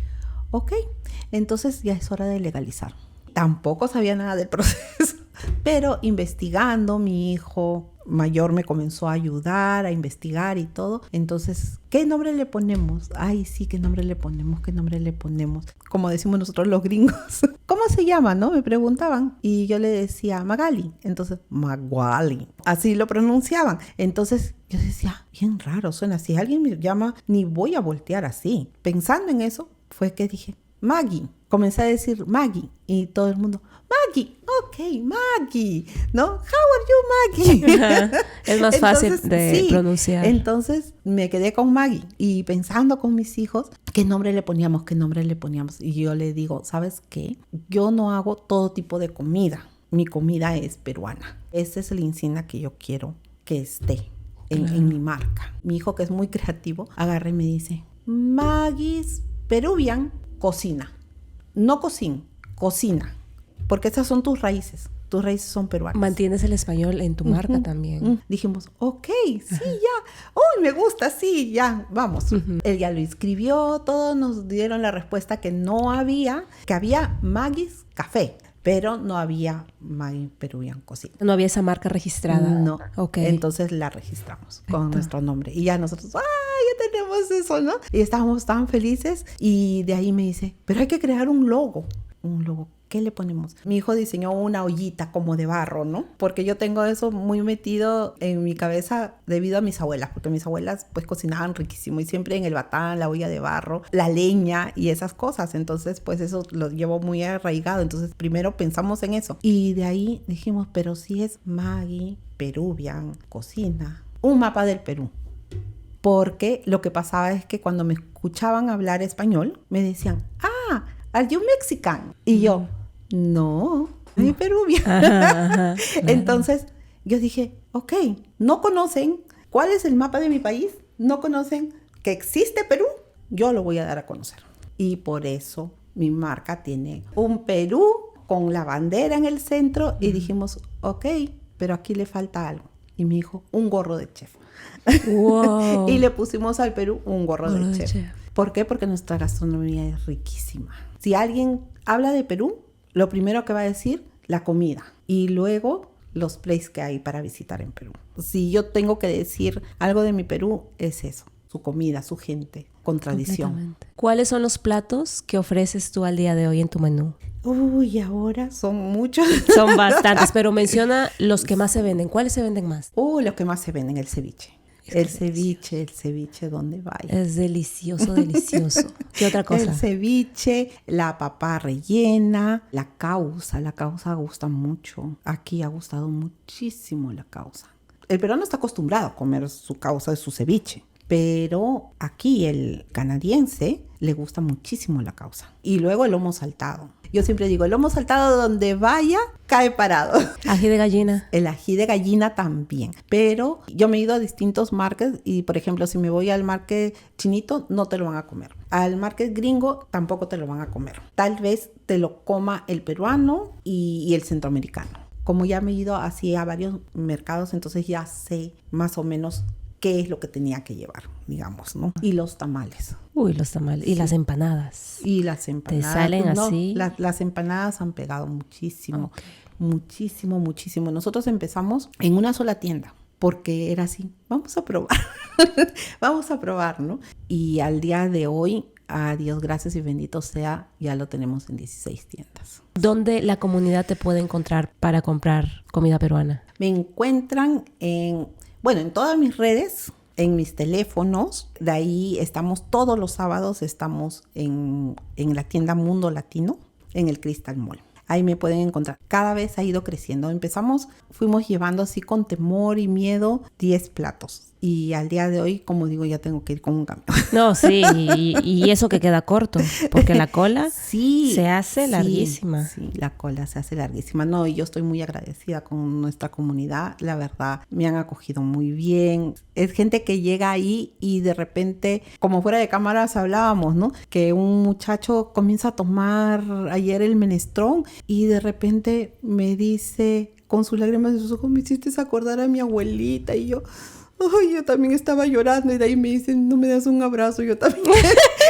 ok, entonces ya es hora de legalizar. Tampoco sabía nada del proceso, pero investigando, mi hijo mayor me comenzó a ayudar, a investigar y todo. Entonces, ¿qué nombre le ponemos? Ay, sí, ¿qué nombre le ponemos? ¿Qué nombre le ponemos? Como decimos nosotros los gringos. ¿Cómo se llama, no? Me preguntaban. Y yo le decía Magali. Entonces, Maguali. Así lo pronunciaban. Entonces, yo decía, bien raro suena. Si alguien me llama, ni voy a voltear así. Pensando en eso, fue que dije, Maggie. Comencé a decir Maggie y todo el mundo, Maggie, ok, Maggie, ¿no? How are you, Maggie? Es más fácil de pronunciar. Entonces me quedé con Maggie y pensando con mis hijos, ¿qué nombre le poníamos? Y yo le digo, ¿sabes qué? Yo no hago todo tipo de comida. Mi comida es peruana. Esa es la insignia que yo quiero que esté en mi marca. Mi hijo, que es muy creativo, agarra y me dice, Maggie's Peruvian Cocina. No cocina, porque esas son tus raíces son peruanas. Mantienes el español en tu marca también. Dijimos, ok, sí, ya, uy, me gusta, sí, ya, vamos. Él ya lo inscribió, todos nos dieron la respuesta que no había, que había Maggie's Café, pero no había Maggie Peruvian Cocina. No había esa marca registrada. No. Okay. Entonces la registramos con nuestro nombre. Y ya nosotros, ¡ay, ya tenemos eso, ¿no? Y estábamos tan felices. Y de ahí me dice, pero hay que crear un logo. Un logo. ¿Qué le ponemos? Mi hijo diseñó una ollita como de barro, ¿no? Porque yo tengo eso muy metido en mi cabeza debido a mis abuelas, porque mis abuelas pues cocinaban riquísimo y siempre en el batán, la olla de barro, la leña y esas cosas. Entonces pues eso lo llevo muy arraigado. Entonces primero pensamos en eso. Y de ahí dijimos, pero si es Maggie Peruvian Cocina, un mapa del Perú. Porque lo que pasaba es que cuando me escuchaban hablar español, me decían, ¿are you Mexican? Y yo, no, soy Peruvian. Ajá, Entonces, yo dije, ok, no conocen cuál es el mapa de mi país, no conocen que existe Perú, yo lo voy a dar a conocer. Y por eso mi marca tiene un Perú con la bandera en el centro y dijimos, ok, pero aquí le falta algo. Y me dijo, un gorro de chef. Wow. Y le pusimos al Perú un gorro de chef. ¿Por qué? Porque nuestra gastronomía es riquísima. Si alguien habla de Perú, lo primero que va a decir, la comida. Y luego, los places que hay para visitar en Perú. Si yo tengo que decir algo de mi Perú, es eso. Su comida, su gente, con tradición. ¿Cuáles son los platos que ofreces tú al día de hoy en tu menú? Uy, ahora son muchos. Son bastantes, pero menciona los que más se venden. ¿Cuáles se venden más? Los que más se venden, el ceviche. El ceviche, ¿dónde vaya? Es delicioso, delicioso. ¿Qué otra cosa? El ceviche, la papa rellena, la causa gusta mucho. Aquí ha gustado muchísimo la causa. El peruano está acostumbrado a comer su causa de su ceviche, pero aquí el canadiense le gusta muchísimo la causa. Y luego el lomo saltado. Yo siempre digo, el lomo saltado donde vaya, cae parado. Ají de gallina. El ají de gallina también. Pero yo me he ido a distintos markets y, por ejemplo, si me voy al market chinito, no te lo van a comer. Al market gringo, tampoco te lo van a comer. Tal vez te lo coma el peruano y el centroamericano. Como ya me he ido así a varios mercados, entonces ya sé más o menos qué es lo que tenía que llevar, digamos, ¿no? Y los tamales. Uy, los tamales. Y las empanadas. Y las empanadas. ¿Te salen no, así? Las empanadas han pegado muchísimo. Okay. Muchísimo, muchísimo. Nosotros empezamos en una sola tienda. Porque era así, vamos a probar. Vamos a probar, ¿no? Y al día de hoy, a Dios gracias y bendito sea, ya lo tenemos en 16 tiendas. ¿Dónde la comunidad te puede encontrar para comprar comida peruana? Me encuentran en todas mis redes, en mis teléfonos. De ahí estamos todos los sábados, estamos en la tienda Mundo Latino, en el Crystal Mall. Ahí me pueden encontrar. Cada vez ha ido creciendo. Fuimos llevando así con temor y miedo 10 platos. Y al día de hoy, como digo, ya tengo que ir con un camión. No, sí, y eso que queda corto, porque la cola se hace larguísima. Sí, la cola se hace larguísima. No, y yo estoy muy agradecida con nuestra comunidad. La verdad, me han acogido muy bien. Es gente que llega ahí y de repente, como fuera de cámaras hablábamos, ¿no? Que un muchacho comienza a tomar ayer el menestrón y de repente me dice, con sus lágrimas de sus ojos, me hiciste acordar a mi abuelita. Y yo también estaba llorando y de ahí me dicen, no me das un abrazo, yo también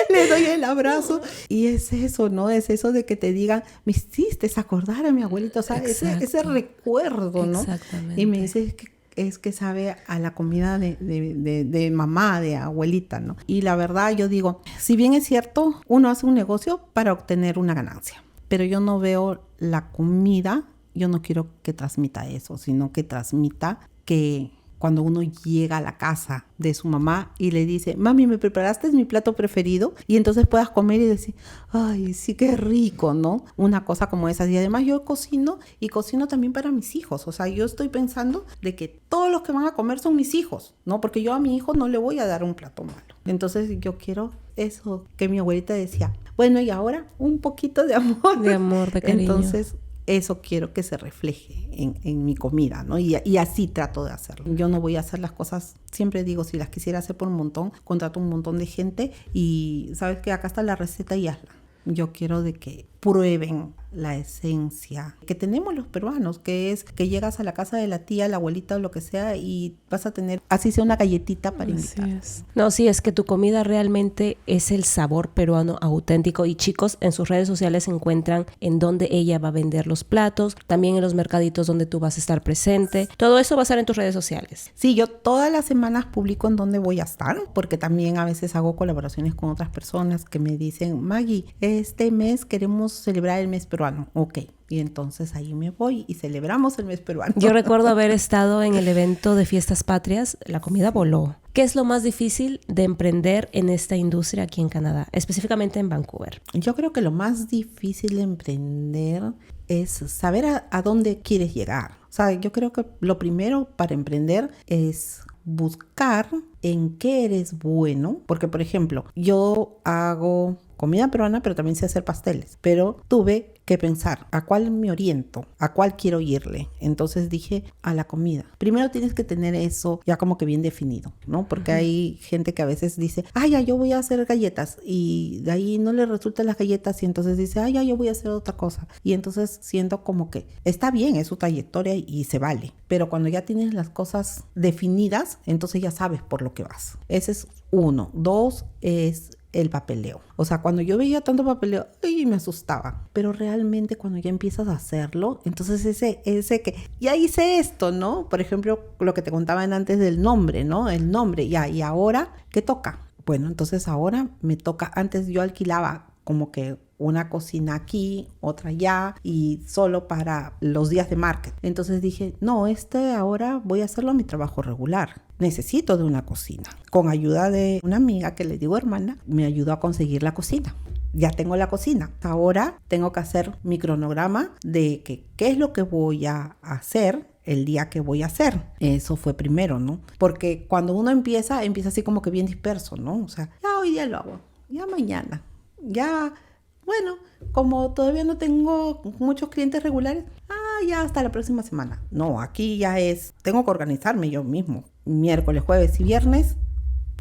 le doy el abrazo. Y es eso, ¿no? Es eso de que te digan, me hiciste acordar a mi abuelita, o sea, ese recuerdo, ¿no? Exactamente. Y me dice, es que sabe a la comida de mamá, de abuelita, ¿no? Y la verdad yo digo, si bien es cierto, uno hace un negocio para obtener una ganancia, pero yo no veo la comida, yo no quiero que transmita eso, sino que transmita que cuando uno llega a la casa de su mamá y le dice, mami, ¿me preparaste mi plato preferido? Y entonces puedas comer y decir, ay, sí, qué rico, ¿no? Una cosa como esa. Y además yo cocino y cocino también para mis hijos. O sea, yo estoy pensando de que todos los que van a comer son mis hijos, ¿no? Porque yo a mi hijo no le voy a dar un plato malo. Entonces yo quiero eso que mi abuelita decía. Bueno, y ahora un poquito de amor. De amor, de cariño. Entonces eso quiero que se refleje en mi comida, ¿no? Y así trato de hacerlo. Yo no voy a hacer las cosas, siempre digo, si las quisiera hacer por un montón, contrato un montón de gente y sabes que acá está la receta y hazla. Yo quiero de que prueben la esencia que tenemos los peruanos, que es que llegas a la casa de la tía, la abuelita o lo que sea y vas a tener, así sea una galletita para invitar. No, sí, es que tu comida realmente es el sabor peruano auténtico y chicos, en sus redes sociales se encuentran en donde ella va a vender los platos, también en los mercaditos donde tú vas a estar presente. Todo eso va a estar en tus redes sociales. Sí, yo todas las semanas publico en dónde voy a estar, porque también a veces hago colaboraciones con otras personas que me dicen, Maggie, este mes queremos celebrar el mes peruano. Ok, y entonces ahí me voy y celebramos el mes peruano. Yo recuerdo haber estado en el evento de Fiestas Patrias, la comida voló. ¿Qué es lo más difícil de emprender en esta industria aquí en Canadá, específicamente en Vancouver? Yo creo que lo más difícil de emprender es saber a dónde quieres llegar. O sea, yo creo que lo primero para emprender es buscar en qué eres bueno, porque por ejemplo, yo hago comida peruana, pero también sé hacer pasteles, pero tuve que pensar a cuál me oriento, a cuál quiero irle. Entonces dije a la comida. Primero tienes que tener eso ya como que bien definido, ¿no? Porque hay gente que a veces dice, ay, ya yo voy a hacer galletas y de ahí no le resultan las galletas y entonces dice, ay, ya yo voy a hacer otra cosa. Y entonces siento como que está bien, es su trayectoria y se vale. Pero cuando ya tienes las cosas definidas, entonces ya sabes por lo que vas. Ese es uno. Dos es el papeleo. O sea, cuando yo veía tanto papeleo, ¡ay!, me asustaba. Pero realmente cuando ya empiezas a hacerlo, entonces ese que ya hice esto, ¿no? Por ejemplo, lo que te contaban antes del nombre, ¿no? El nombre, ya. ¿Y ahora qué toca? Bueno, entonces ahora me toca. Antes yo alquilaba como que una cocina aquí, otra allá y solo para los días de market. Entonces dije, no, ahora voy a hacerlo a mi trabajo regular. Necesito de una cocina. Con ayuda de una amiga que le digo hermana, me ayudó a conseguir la cocina. Ya tengo la cocina. Ahora tengo que hacer mi cronograma de qué es lo que voy a hacer el día que voy a hacer. Eso fue primero, ¿no? Porque cuando uno empieza así como que bien disperso, ¿no? O sea, ya hoy día lo hago, ya mañana, ya Bueno, como todavía no tengo muchos clientes regulares, ya hasta la próxima semana. No, aquí ya tengo que organizarme yo mismo. Miércoles, jueves y viernes,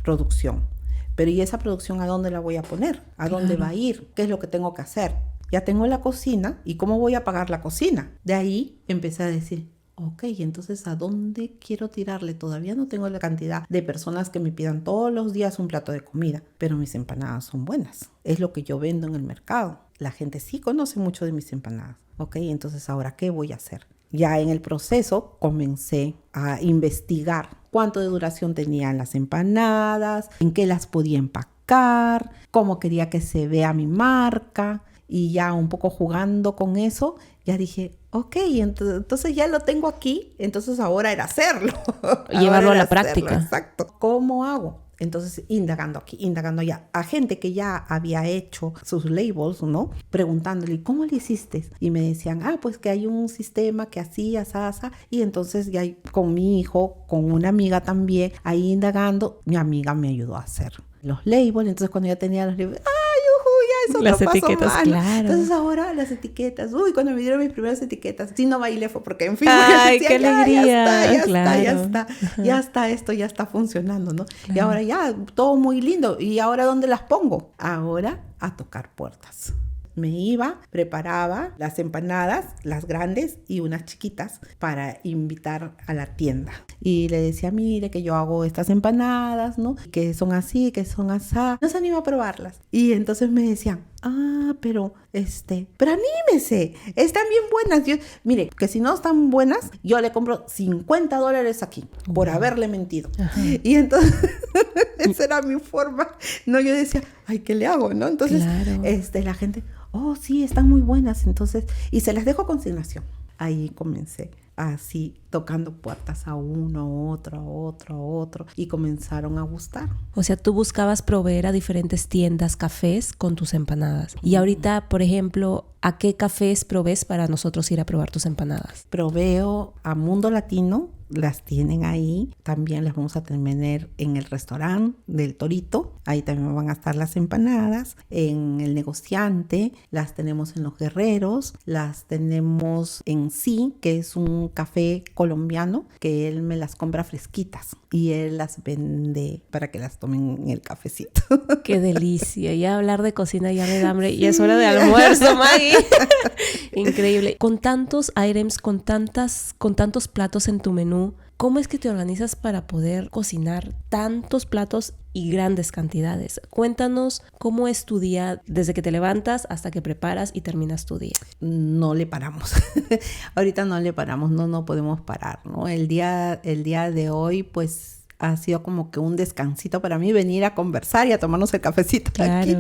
producción. Pero ¿y esa producción a dónde la voy a poner? ¿A dónde va a ir? ¿Qué es lo que tengo que hacer? Ya tengo la cocina, ¿y cómo voy a pagar la cocina? De ahí empecé a decir, ok, entonces ¿a dónde quiero tirarle? Todavía no tengo la cantidad de personas que me pidan todos los días un plato de comida, pero mis empanadas son buenas. Es lo que yo vendo en el mercado. La gente sí conoce mucho de mis empanadas. Ok, entonces ¿ahora qué voy a hacer? Ya en el proceso comencé a investigar cuánto de duración tenían las empanadas, en qué las podía empacar, cómo quería que se vea mi marca. Y ya un poco jugando con eso, ya dije, ok, entonces ya lo tengo aquí, entonces ahora era hacerlo. Llevarlo a la práctica. Exacto. ¿Cómo hago? Entonces, indagando aquí, indagando allá, a gente que ya había hecho sus labels, ¿no? Preguntándole, ¿cómo le hiciste? Y me decían, pues que hay un sistema que así, así. Y entonces ya con mi hijo, con una amiga también, ahí indagando, mi amiga me ayudó a hacer los labels. Entonces, cuando ya tenía los labels, eso las etiquetas, mal. Claro. Entonces ahora las etiquetas, cuando me dieron mis primeras etiquetas, sí no bailé fue porque en fin, ay, decía, qué alegría, ya está, esto ya está funcionando, ¿no? Claro. Y ahora ya, todo muy lindo. ¿Y ahora dónde las pongo? Ahora a tocar puertas. Me iba, preparaba las empanadas, las grandes y unas chiquitas para invitar a la tienda. Y le decía, mire que yo hago estas empanadas, ¿no? Que son así, que son asá. No se anima a probarlas. Y entonces me decían, pero anímese, están bien buenas. Yo, mire, que si no están buenas, yo le compro $50 aquí por haberle mentido. Ajá. Y entonces, esa era mi forma. No, yo decía, ay, ¿qué le hago? ¿No? Entonces, claro. La gente, sí, están muy buenas. Entonces, y se las dejo a consignación. Ahí comencé. Así tocando puertas a uno, a otro, y comenzaron a gustar. O sea, tú buscabas proveer a diferentes tiendas, cafés con tus empanadas. Y ahorita, por ejemplo, ¿a qué cafés provees para nosotros ir a probar tus empanadas? Proveo a Mundo Latino, las tienen ahí. También las vamos a tener en el restaurante del Torito. Ahí también van a estar las empanadas. En el Negociante, las tenemos en Los Guerreros. Las tenemos en Sí, que es un café colombiano, que él me las compra fresquitas y él las vende para que las tomen en el cafecito. ¡Qué delicia! Ya hablar de cocina ya me da hambre. Sí. Y es hora de almuerzo, Maggie. Increíble. Con tantos items, con tantos platos en tu menú, ¿cómo es que te organizas para poder cocinar tantos platos y grandes cantidades? Cuéntanos cómo es tu día desde que te levantas hasta que preparas y terminas tu día. No le paramos. Ahorita no le paramos, no podemos parar, ¿no? El día de hoy, pues, ha sido como que un descansito para mí venir a conversar y a tomarnos el cafecito aquí.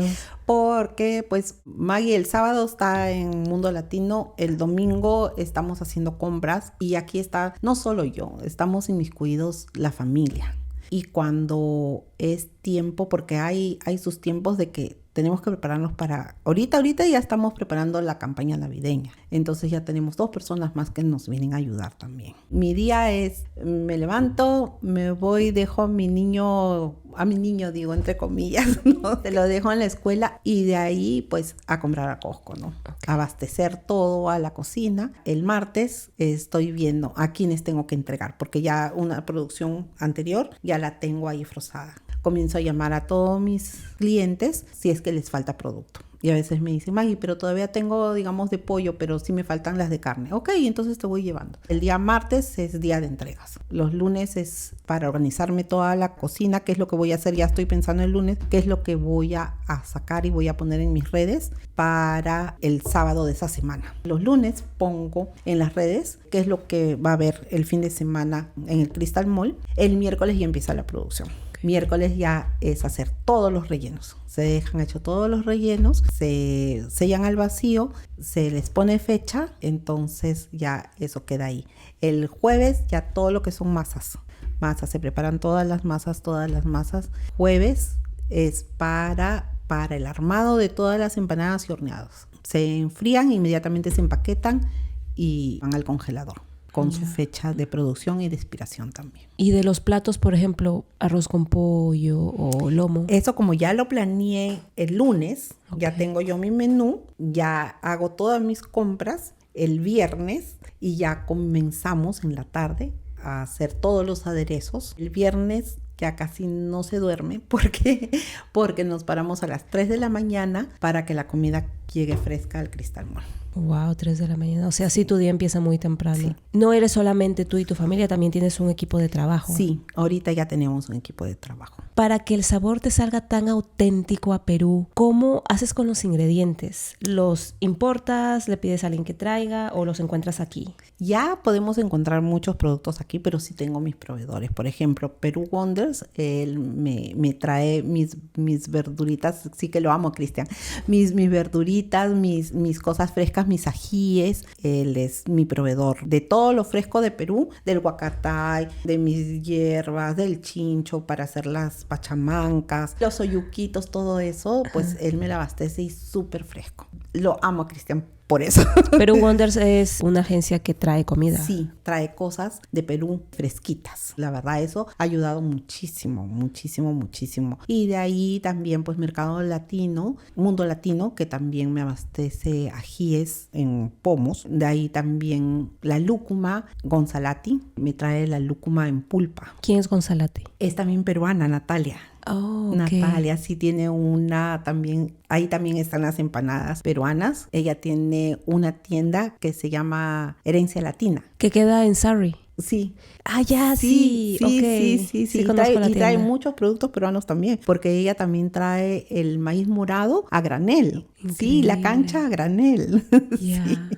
Porque, pues, Maggie el sábado está en Mundo Latino, el domingo estamos haciendo compras y aquí está, no solo yo, estamos inmiscuidos la familia. Y cuando es tiempo, porque hay sus tiempos de que tenemos que prepararnos para... Ahorita ya estamos preparando la campaña navideña. Entonces ya tenemos 2 personas más que nos vienen a ayudar también. Mi día es, me levanto, me voy, dejo a mi niño, digo, entre comillas, ¿no? Se lo dejo en la escuela y de ahí, pues, a comprar a Costco, ¿no? Okay. Abastecer todo a la cocina. El martes estoy viendo a quiénes tengo que entregar, porque ya una producción anterior ya la tengo ahí frozada. Comienzo a llamar a todos mis clientes si es que les falta producto. Y a veces me dicen, Maggie, pero todavía tengo, digamos, de pollo, pero sí me faltan las de carne. Ok, entonces te voy llevando. El día martes es día de entregas. Los lunes es para organizarme toda la cocina, qué es lo que voy a hacer. Ya estoy pensando el lunes, qué es lo que voy a sacar y voy a poner en mis redes para el sábado de esa semana. Los lunes pongo en las redes qué es lo que va a haber el fin de semana en el Crystal Mall. El miércoles ya empieza la producción. Miércoles ya es hacer todos los rellenos. Se dejan hechos todos los rellenos, se sellan al vacío, se les pone fecha, entonces ya eso queda ahí. El jueves ya todo lo que son masas, se preparan todas las masas. Jueves es para el armado de todas las empanadas y horneados. Se enfrían, inmediatamente se empaquetan y van al congelador. con su fecha de producción y de expiración también. Y de los platos, por ejemplo, arroz con pollo o lomo. Eso como ya lo planeé el lunes, ya tengo yo mi menú, ya hago todas mis compras el viernes y ya comenzamos en la tarde a hacer todos los aderezos. El viernes ya casi no se duerme porque nos paramos a las 3 de la mañana para que la comida llegue fresca al Crystal Mall. Wow, 3 de la mañana. O sea, sí tu día empieza muy temprano. Sí. No eres solamente tú y tu familia, también tienes un equipo de trabajo. Sí, ahorita ya tenemos un equipo de trabajo. Para que el sabor te salga tan auténtico a Perú, ¿cómo haces con los ingredientes? ¿Los importas, le pides a alguien que traiga o los encuentras aquí? Ya podemos encontrar muchos productos aquí, pero sí tengo mis proveedores. Por ejemplo, Peru Wonders, él me trae mis verduritas, sí que lo amo, Cristian. Mis verduritas, mis cosas frescas, mis ajíes. Él es mi proveedor de todo lo fresco de Perú, del huacatay, de mis hierbas, del chincho para hacer las pachamancas, los oyuquitos, todo eso, pues él me lo abastece y súper fresco. Lo amo, Cristian, por eso. Peru Wonders es una agencia que trae comida. Sí, trae cosas de Perú fresquitas. La verdad, eso ha ayudado muchísimo, muchísimo, muchísimo. Y de ahí también, pues, Mercado Latino, Mundo Latino, que también me abastece ajíes en pomos. De ahí también la lúcuma, Gonzalati, me trae la lúcuma en pulpa. ¿Quién es Gonzalati? Es también peruana, Natalia. Oh, okay. Natalia sí tiene una también, ahí también están las empanadas peruanas. Ella tiene una tienda que se llama Herencia Latina. Que queda en Surrey. Sí. Ah, ya, sí. Okay. Sí. Y trae muchos productos peruanos también, porque ella también trae el maíz morado a granel. Increíble. Sí, la cancha a granel. Yeah.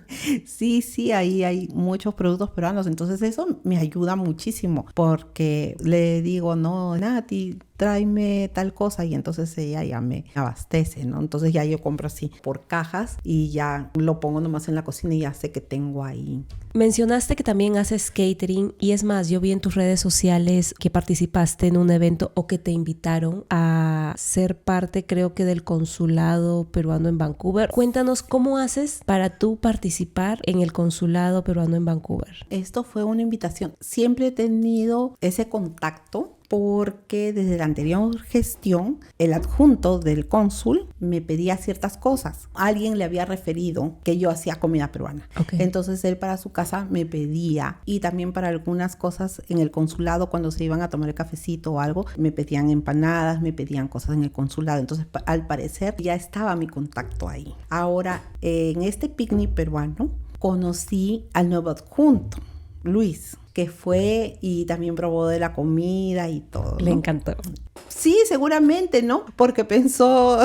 Sí, ahí hay muchos productos peruanos. Entonces eso me ayuda muchísimo, porque le digo, no, Nati, tráeme tal cosa, y entonces ella ya me abastece, ¿no? Entonces ya yo compro así por cajas y ya lo pongo nomás en la cocina y ya sé que tengo ahí. Mencionaste que también haces catering, y es más, yo vi en tus redes sociales que participaste en un evento o que te invitaron a ser parte, creo que del consulado peruano en Vancouver. Cuéntanos cómo haces para tú participar en el consulado peruano en Vancouver. Esto fue una invitación. Siempre he tenido ese contacto, porque desde la anterior gestión el adjunto del cónsul me pedía ciertas cosas. Alguien le había referido que yo hacía comida peruana. Okay. Entonces él para su casa me pedía, y también para algunas cosas en el consulado, cuando se iban a tomar el cafecito o algo, me pedían empanadas, me pedían cosas en el consulado. Entonces al parecer ya estaba mi contacto ahí. Ahora en este picnic peruano conocí al nuevo adjunto, Luis, que fue y también probó de la comida y todo, ¿no? Le encantó. Sí, seguramente, ¿no? Porque pensó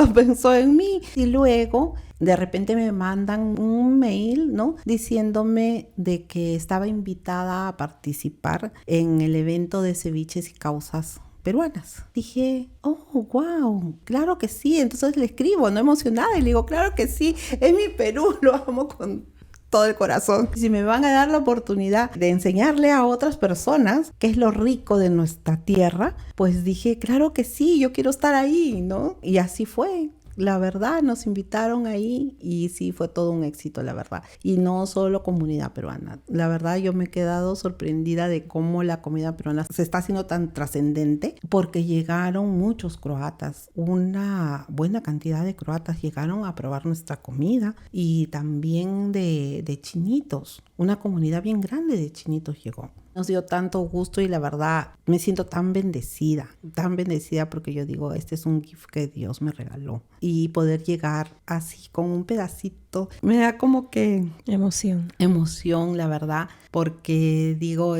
en mí. Y luego, de repente me mandan un mail, ¿no? Diciéndome de que estaba invitada a participar en el evento de ceviches y causas peruanas. Dije, oh, wow, claro que sí. Entonces le escribo, no emocionada, y le digo, claro que sí, es mi Perú, lo amo con todo el corazón. Si me van a dar la oportunidad de enseñarle a otras personas qué es lo rico de nuestra tierra, pues dije, claro que sí, yo quiero estar ahí, ¿no? Y así fue. La verdad, nos invitaron ahí y sí, fue todo un éxito, la verdad. Y no solo comunidad peruana. La verdad, yo me he quedado sorprendida de cómo la comida peruana se está haciendo tan trascendente, porque llegaron muchos croatas. Una buena cantidad de croatas llegaron a probar nuestra comida, y también de chinitos. Una comunidad bien grande de chinitos llegó. Nos dio tanto gusto, y la verdad me siento tan bendecida, porque yo digo, este es un gift que Dios me regaló, y poder llegar así con un pedacito me da como que emoción, la verdad, porque digo,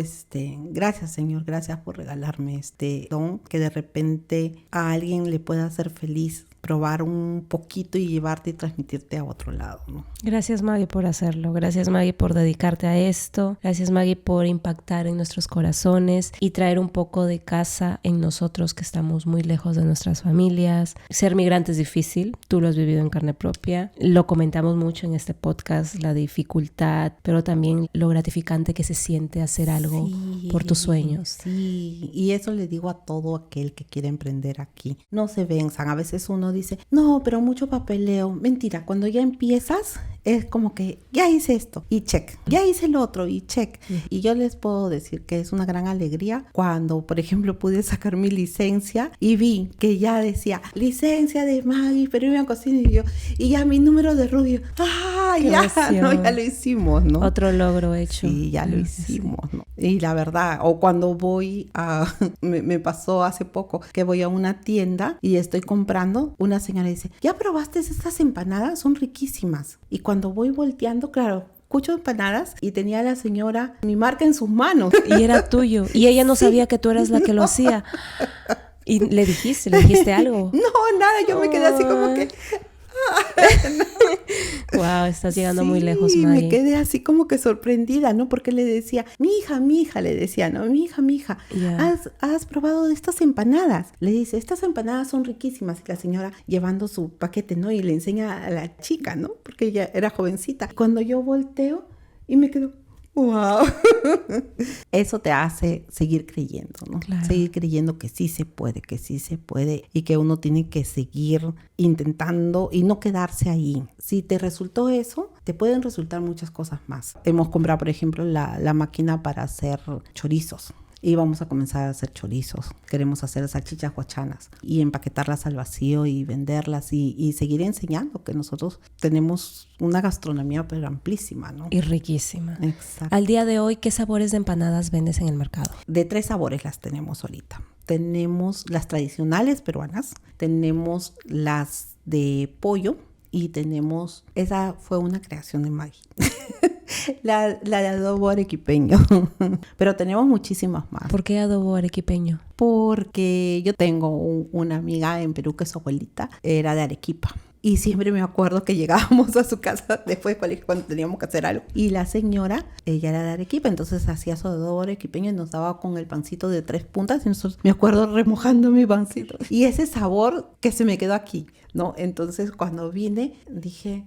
gracias Señor, gracias por regalarme este don, que de repente a alguien le pueda hacer feliz probar un poquito y llevarte y transmitirte a otro lado, ¿no? Gracias, Maggie, por hacerlo. Gracias, Maggie, por dedicarte a esto. Gracias, Maggie, por impactar en nuestros corazones y traer un poco de casa en nosotros, que estamos muy lejos de nuestras familias. Ser migrante es difícil. Tú lo has vivido en carne propia. Lo comentamos mucho en este podcast, la dificultad, pero también lo gratificante que se siente hacer algo por tus sueños. Sí, y eso le digo a todo aquel que quiere emprender aquí. No se venzan. A veces uno dice, no, pero mucho papeleo. Mentira, cuando ya empiezas, es como que ya hice esto y check, ya hice el otro y check. Y yo les puedo decir que es una gran alegría cuando, por ejemplo, pude sacar mi licencia y vi que ya decía licencia de Maggie Peruvian Cocina y ya mi número de rubio. ¡Ah! Ya, ¿no? Ya lo hicimos, ¿no? Otro logro hecho. Sí, ya lo hicimos, ¿no? Y la verdad, o cuando voy a... me pasó hace poco que voy a una tienda y estoy comprando, una señora dice, ¿ya probaste estas empanadas? Son riquísimas. Y cuando voy volteando, claro, escucho empanadas y tenía a la señora mi marca en sus manos. Y era tuyo. Y ella no sabía que tú eras la que lo hacía. ¿Y le dijiste algo? No, nada, yo me quedé así como que... Wow, estás llegando muy lejos, Maggie. Me quedé así como que sorprendida, ¿no? Porque le decía, mi hija, le decía, ¿no? Mi hija, Yeah. ¿has probado de estas empanadas? Le dice, estas empanadas son riquísimas. Y la señora llevando su paquete, ¿no? Y le enseña a la chica, ¿no? Porque ella era jovencita. Cuando yo volteo y me quedo, wow. Eso te hace seguir creyendo, ¿no? Claro. Seguir creyendo que sí se puede y que uno tiene que seguir intentando y no quedarse ahí. Si te resultó eso, te pueden resultar muchas cosas más. Hemos comprado, por ejemplo, la máquina para hacer chorizos. Y vamos a comenzar a hacer chorizos. Queremos hacer salchichas huachanas y empaquetarlas al vacío y venderlas y seguir enseñando que nosotros tenemos una gastronomía pero amplísima, ¿no? Y riquísima. Exacto. Al día de hoy, ¿qué sabores de empanadas vendes en el mercado? De 3 sabores las tenemos ahorita. Tenemos las tradicionales peruanas, tenemos las de pollo y tenemos... Esa fue una creación de Maggie. La de adobo arequipeño. Pero tenemos muchísimas más. ¿Por qué adobo arequipeño? Porque yo tengo una amiga en Perú que su abuelita era de Arequipa. Y siempre me acuerdo que llegábamos a su casa después del colegio cuando teníamos que hacer algo. Y la señora, ella era de Arequipa, entonces hacía su adobo arequipeño y nos daba con el pancito de 3 puntas. Y nosotros, me acuerdo remojando mi pancito. Y ese sabor que se me quedó aquí, ¿no? Entonces cuando vine dije,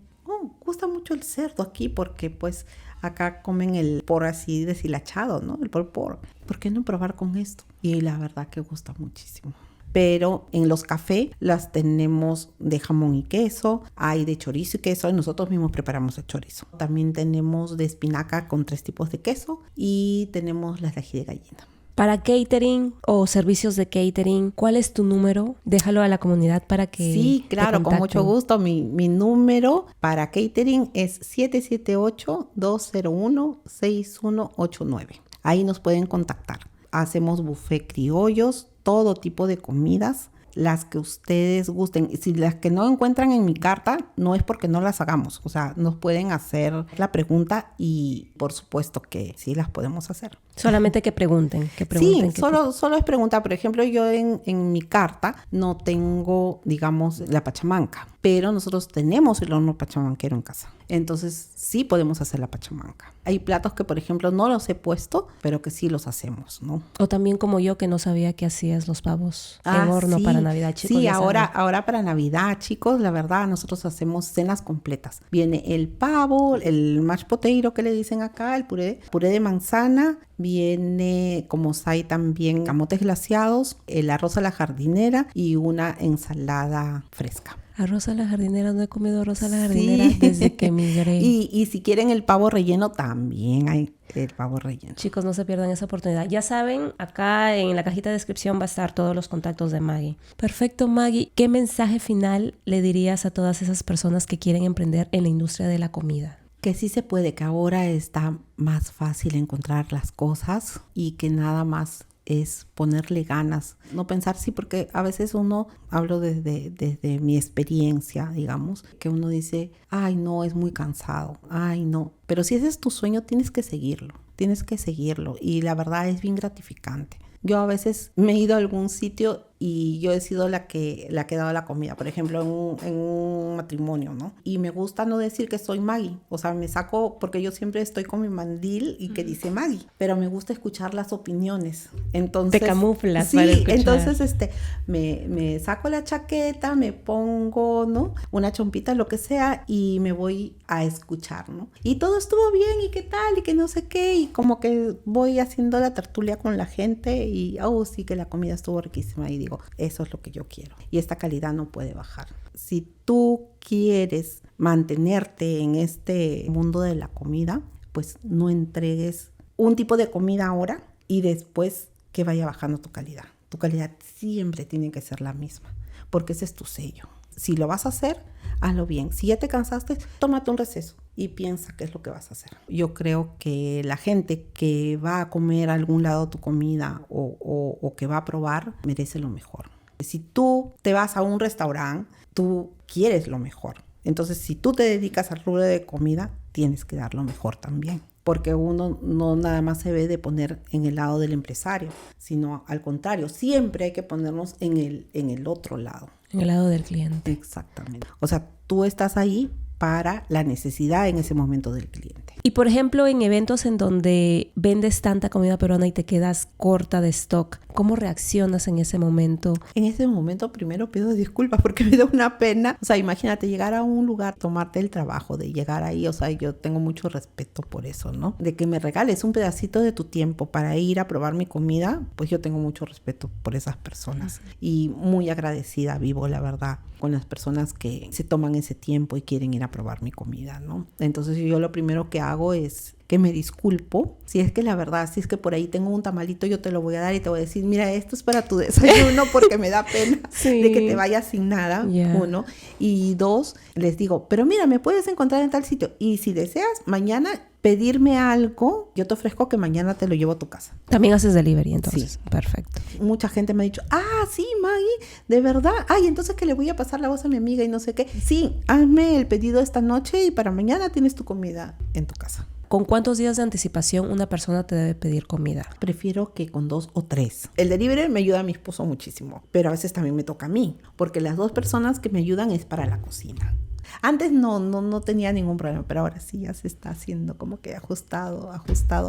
gusta mucho el cerdo aquí porque pues acá comen el pork así deshilachado, ¿no? El pork. ¿Por qué no probar con esto? Y la verdad que gusta muchísimo. Pero en los cafés las tenemos de jamón y queso, hay de chorizo y queso, y nosotros mismos preparamos el chorizo. También tenemos de espinaca con 3 tipos de queso y tenemos las de ají de gallina. Para catering o servicios de catering, ¿cuál es tu número? Déjalo a la comunidad para que sí, claro, te con mucho gusto. Mi número para catering es 778-201-6189. Ahí nos pueden contactar. Hacemos buffet criollos, todo tipo de comidas, las que ustedes gusten. Si las que no encuentran en mi carta, no es porque no las hagamos. O sea, nos pueden hacer la pregunta y por supuesto que sí las podemos hacer. Solamente que pregunten. Sí, solo es pregunta. Por ejemplo, yo en mi carta no tengo, digamos, la pachamanca, pero nosotros tenemos el horno pachamanquero en casa. Entonces, sí podemos hacer la pachamanca. Hay platos que, por ejemplo, no los he puesto, pero que sí los hacemos, ¿no? O también como yo, que no sabía que hacías los pavos en horno para Navidad, chicos. Sí, ahora para Navidad, chicos, la verdad, nosotros hacemos cenas completas. Viene el pavo, el mashed potato que le dicen acá, el puré de manzana, viene como hay también camotes glaseados, el arroz a la jardinera y una ensalada fresca. Arroz a la jardinera, no he comido arroz a la jardinera desde que migré. Y si quieren el pavo relleno, también hay el pavo relleno. Chicos, no se pierdan esa oportunidad. Ya saben, acá en la cajita de descripción va a estar todos los contactos de Maggie. Perfecto, Maggie. ¿Qué mensaje final le dirías a todas esas personas que quieren emprender en la industria de la comida? Que sí se puede, que ahora está más fácil encontrar las cosas y que nada más es ponerle ganas, no pensar, sí, porque a veces uno, hablo desde mi experiencia, digamos, que uno dice, ay no, es muy cansado, ay no, pero si ese es tu sueño tienes que seguirlo y la verdad es bien gratificante. Yo a veces me he ido a algún sitio y yo he sido la que ha dado la comida, por ejemplo, en un matrimonio, ¿no? Y me gusta no decir que soy Maggie, o sea, me saco, porque yo siempre estoy con mi mandil y que dice Maggie, pero me gusta escuchar las opiniones. Entonces, te camuflas sí, para escuchar. Entonces me saco la chaqueta, me pongo, ¿no? Una chompita, lo que sea, y me voy a escuchar, ¿no? Y todo estuvo bien, y qué tal, y que no sé qué, y como que voy haciendo la tertulia con la gente, y sí que la comida estuvo riquísima, y digo, eso es lo que yo quiero. Y esta calidad no puede bajar. Si tú quieres mantenerte en este mundo de la comida, pues no entregues un tipo de comida ahora y después que vaya bajando tu calidad. Tu calidad siempre tiene que ser la misma, porque ese es tu sello. Si lo vas a hacer, hazlo bien. Si ya te cansaste, tómate un receso y piensa qué es lo que vas a hacer. Yo creo que la gente que va a comer a algún lado tu comida o que va a probar, merece lo mejor. Si tú te vas a un restaurante, tú quieres lo mejor. Entonces, si tú te dedicas al rubro de comida, tienes que dar lo mejor también. Porque uno no nada más se ve de poner en el lado del empresario, sino al contrario, siempre hay que ponernos en el otro lado. En el lado del cliente. Exactamente. O sea, tú estás ahí para la necesidad en ese momento del cliente. Y por ejemplo, en eventos en donde vendes tanta comida peruana y te quedas corta de stock, ¿cómo reaccionas en ese momento? En ese momento primero pido disculpas porque me da una pena. O sea, imagínate llegar a un lugar, tomarte el trabajo de llegar ahí. O sea, yo tengo mucho respeto por eso, ¿no? De que me regales un pedacito de tu tiempo para ir a probar mi comida, pues yo tengo mucho respeto por esas personas. Y muy agradecida vivo, la verdad, con las personas que se toman ese tiempo y quieren ir a probar mi comida, ¿no? Entonces yo lo primero que hago es que me disculpo. Si es que la verdad, si es que por ahí tengo un tamalito, yo te lo voy a dar y te voy a decir, mira, esto es para tu desayuno, porque me da pena de que te vayas sin nada, uno. Y dos, les digo, pero mira, me puedes encontrar en tal sitio. Y si deseas, mañana pedirme algo, yo te ofrezco que mañana te lo llevo a tu casa. También haces delivery, entonces. Sí. Perfecto. Mucha gente me ha dicho, sí, Maggie, de verdad. Ay, entonces que le voy a pasar la voz a mi amiga y no sé qué. Sí, hazme el pedido esta noche y para mañana tienes tu comida en tu casa. ¿Con cuántos días de anticipación una persona te debe pedir comida? Prefiero que con 2 o 3. El delivery me ayuda a mi esposo muchísimo, pero a veces también me toca a mí, porque las 2 personas que me ayudan es para la cocina. Antes no tenía ningún problema, pero ahora sí ya se está haciendo como que ajustado.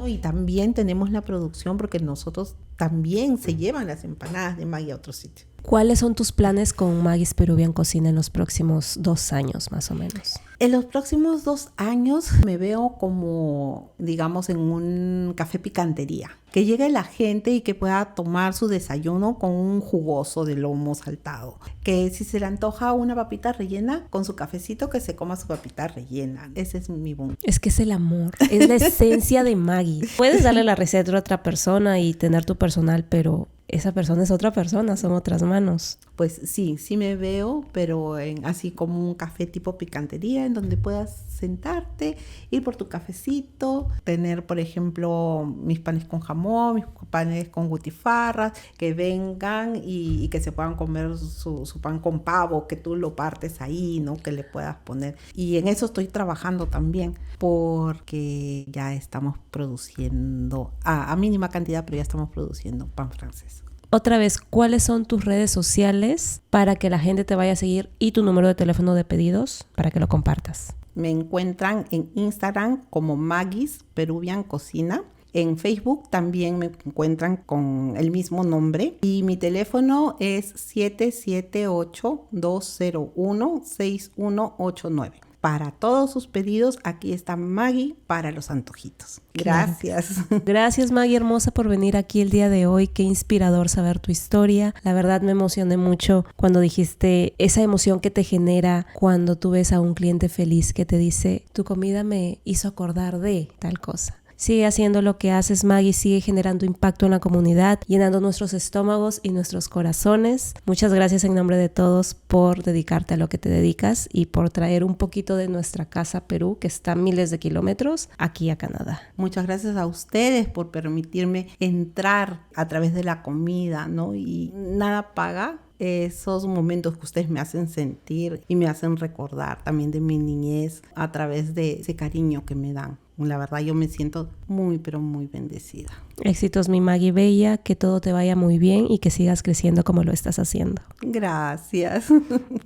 Y también tenemos la producción porque nosotros también se llevan las empanadas de Maggie a otro sitio. ¿Cuáles son tus planes con Maggie's Peruvian Cocina en los próximos 2 años más o menos? En los próximos 2 años me veo como, digamos, en un café picantería. Que llegue la gente y que pueda tomar su desayuno con un jugoso de lomo saltado. Que si se le antoja una papita rellena, con su cafecito que se coma su papita rellena. Ese es mi boom. Es que es el amor, es la esencia de Maggie. Puedes darle la receta a otra persona y tener tu personal, pero esa persona es otra persona, son otras manos. Pues sí me veo, pero así como un café tipo picantería, en donde puedas sentarte, ir por tu cafecito, tener, por ejemplo, mis panes con jamón, mis panes con butifarras, que vengan y que se puedan comer su pan con pavo, que tú lo partes ahí, ¿no? Que le puedas poner. Y en eso estoy trabajando también, porque ya estamos produciendo, a mínima cantidad, pero ya estamos produciendo pan francés. Otra vez, ¿cuáles son tus redes sociales para que la gente te vaya a seguir y tu número de teléfono de pedidos para que lo compartas? Me encuentran en Instagram como Maggie's Peruvian Cocina. En Facebook también me encuentran con el mismo nombre. Y mi teléfono es 778-201-6189. Para todos sus pedidos, aquí está Maggie para los antojitos. Gracias. Gracias, Maggie hermosa, por venir aquí el día de hoy. Qué inspirador saber tu historia. La verdad me emocioné mucho cuando dijiste esa emoción que te genera cuando tú ves a un cliente feliz que te dice, tu comida me hizo acordar de tal cosa. Sigue haciendo lo que haces, Maggie, sigue generando impacto en la comunidad, llenando nuestros estómagos y nuestros corazones. Muchas gracias en nombre de todos por dedicarte a lo que te dedicas y por traer un poquito de nuestra casa Perú, que está a miles de kilómetros, aquí a Canadá. Muchas gracias a ustedes por permitirme entrar a través de la comida, ¿no? Y nada paga esos momentos que ustedes me hacen sentir y me hacen recordar también de mi niñez a través de ese cariño que me dan. La verdad, yo me siento muy, pero muy bendecida. Éxitos, mi Maggie bella, que todo te vaya muy bien y que sigas creciendo como lo estás haciendo. Gracias.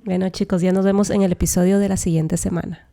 Bueno, chicos, ya nos vemos en el episodio de la siguiente semana.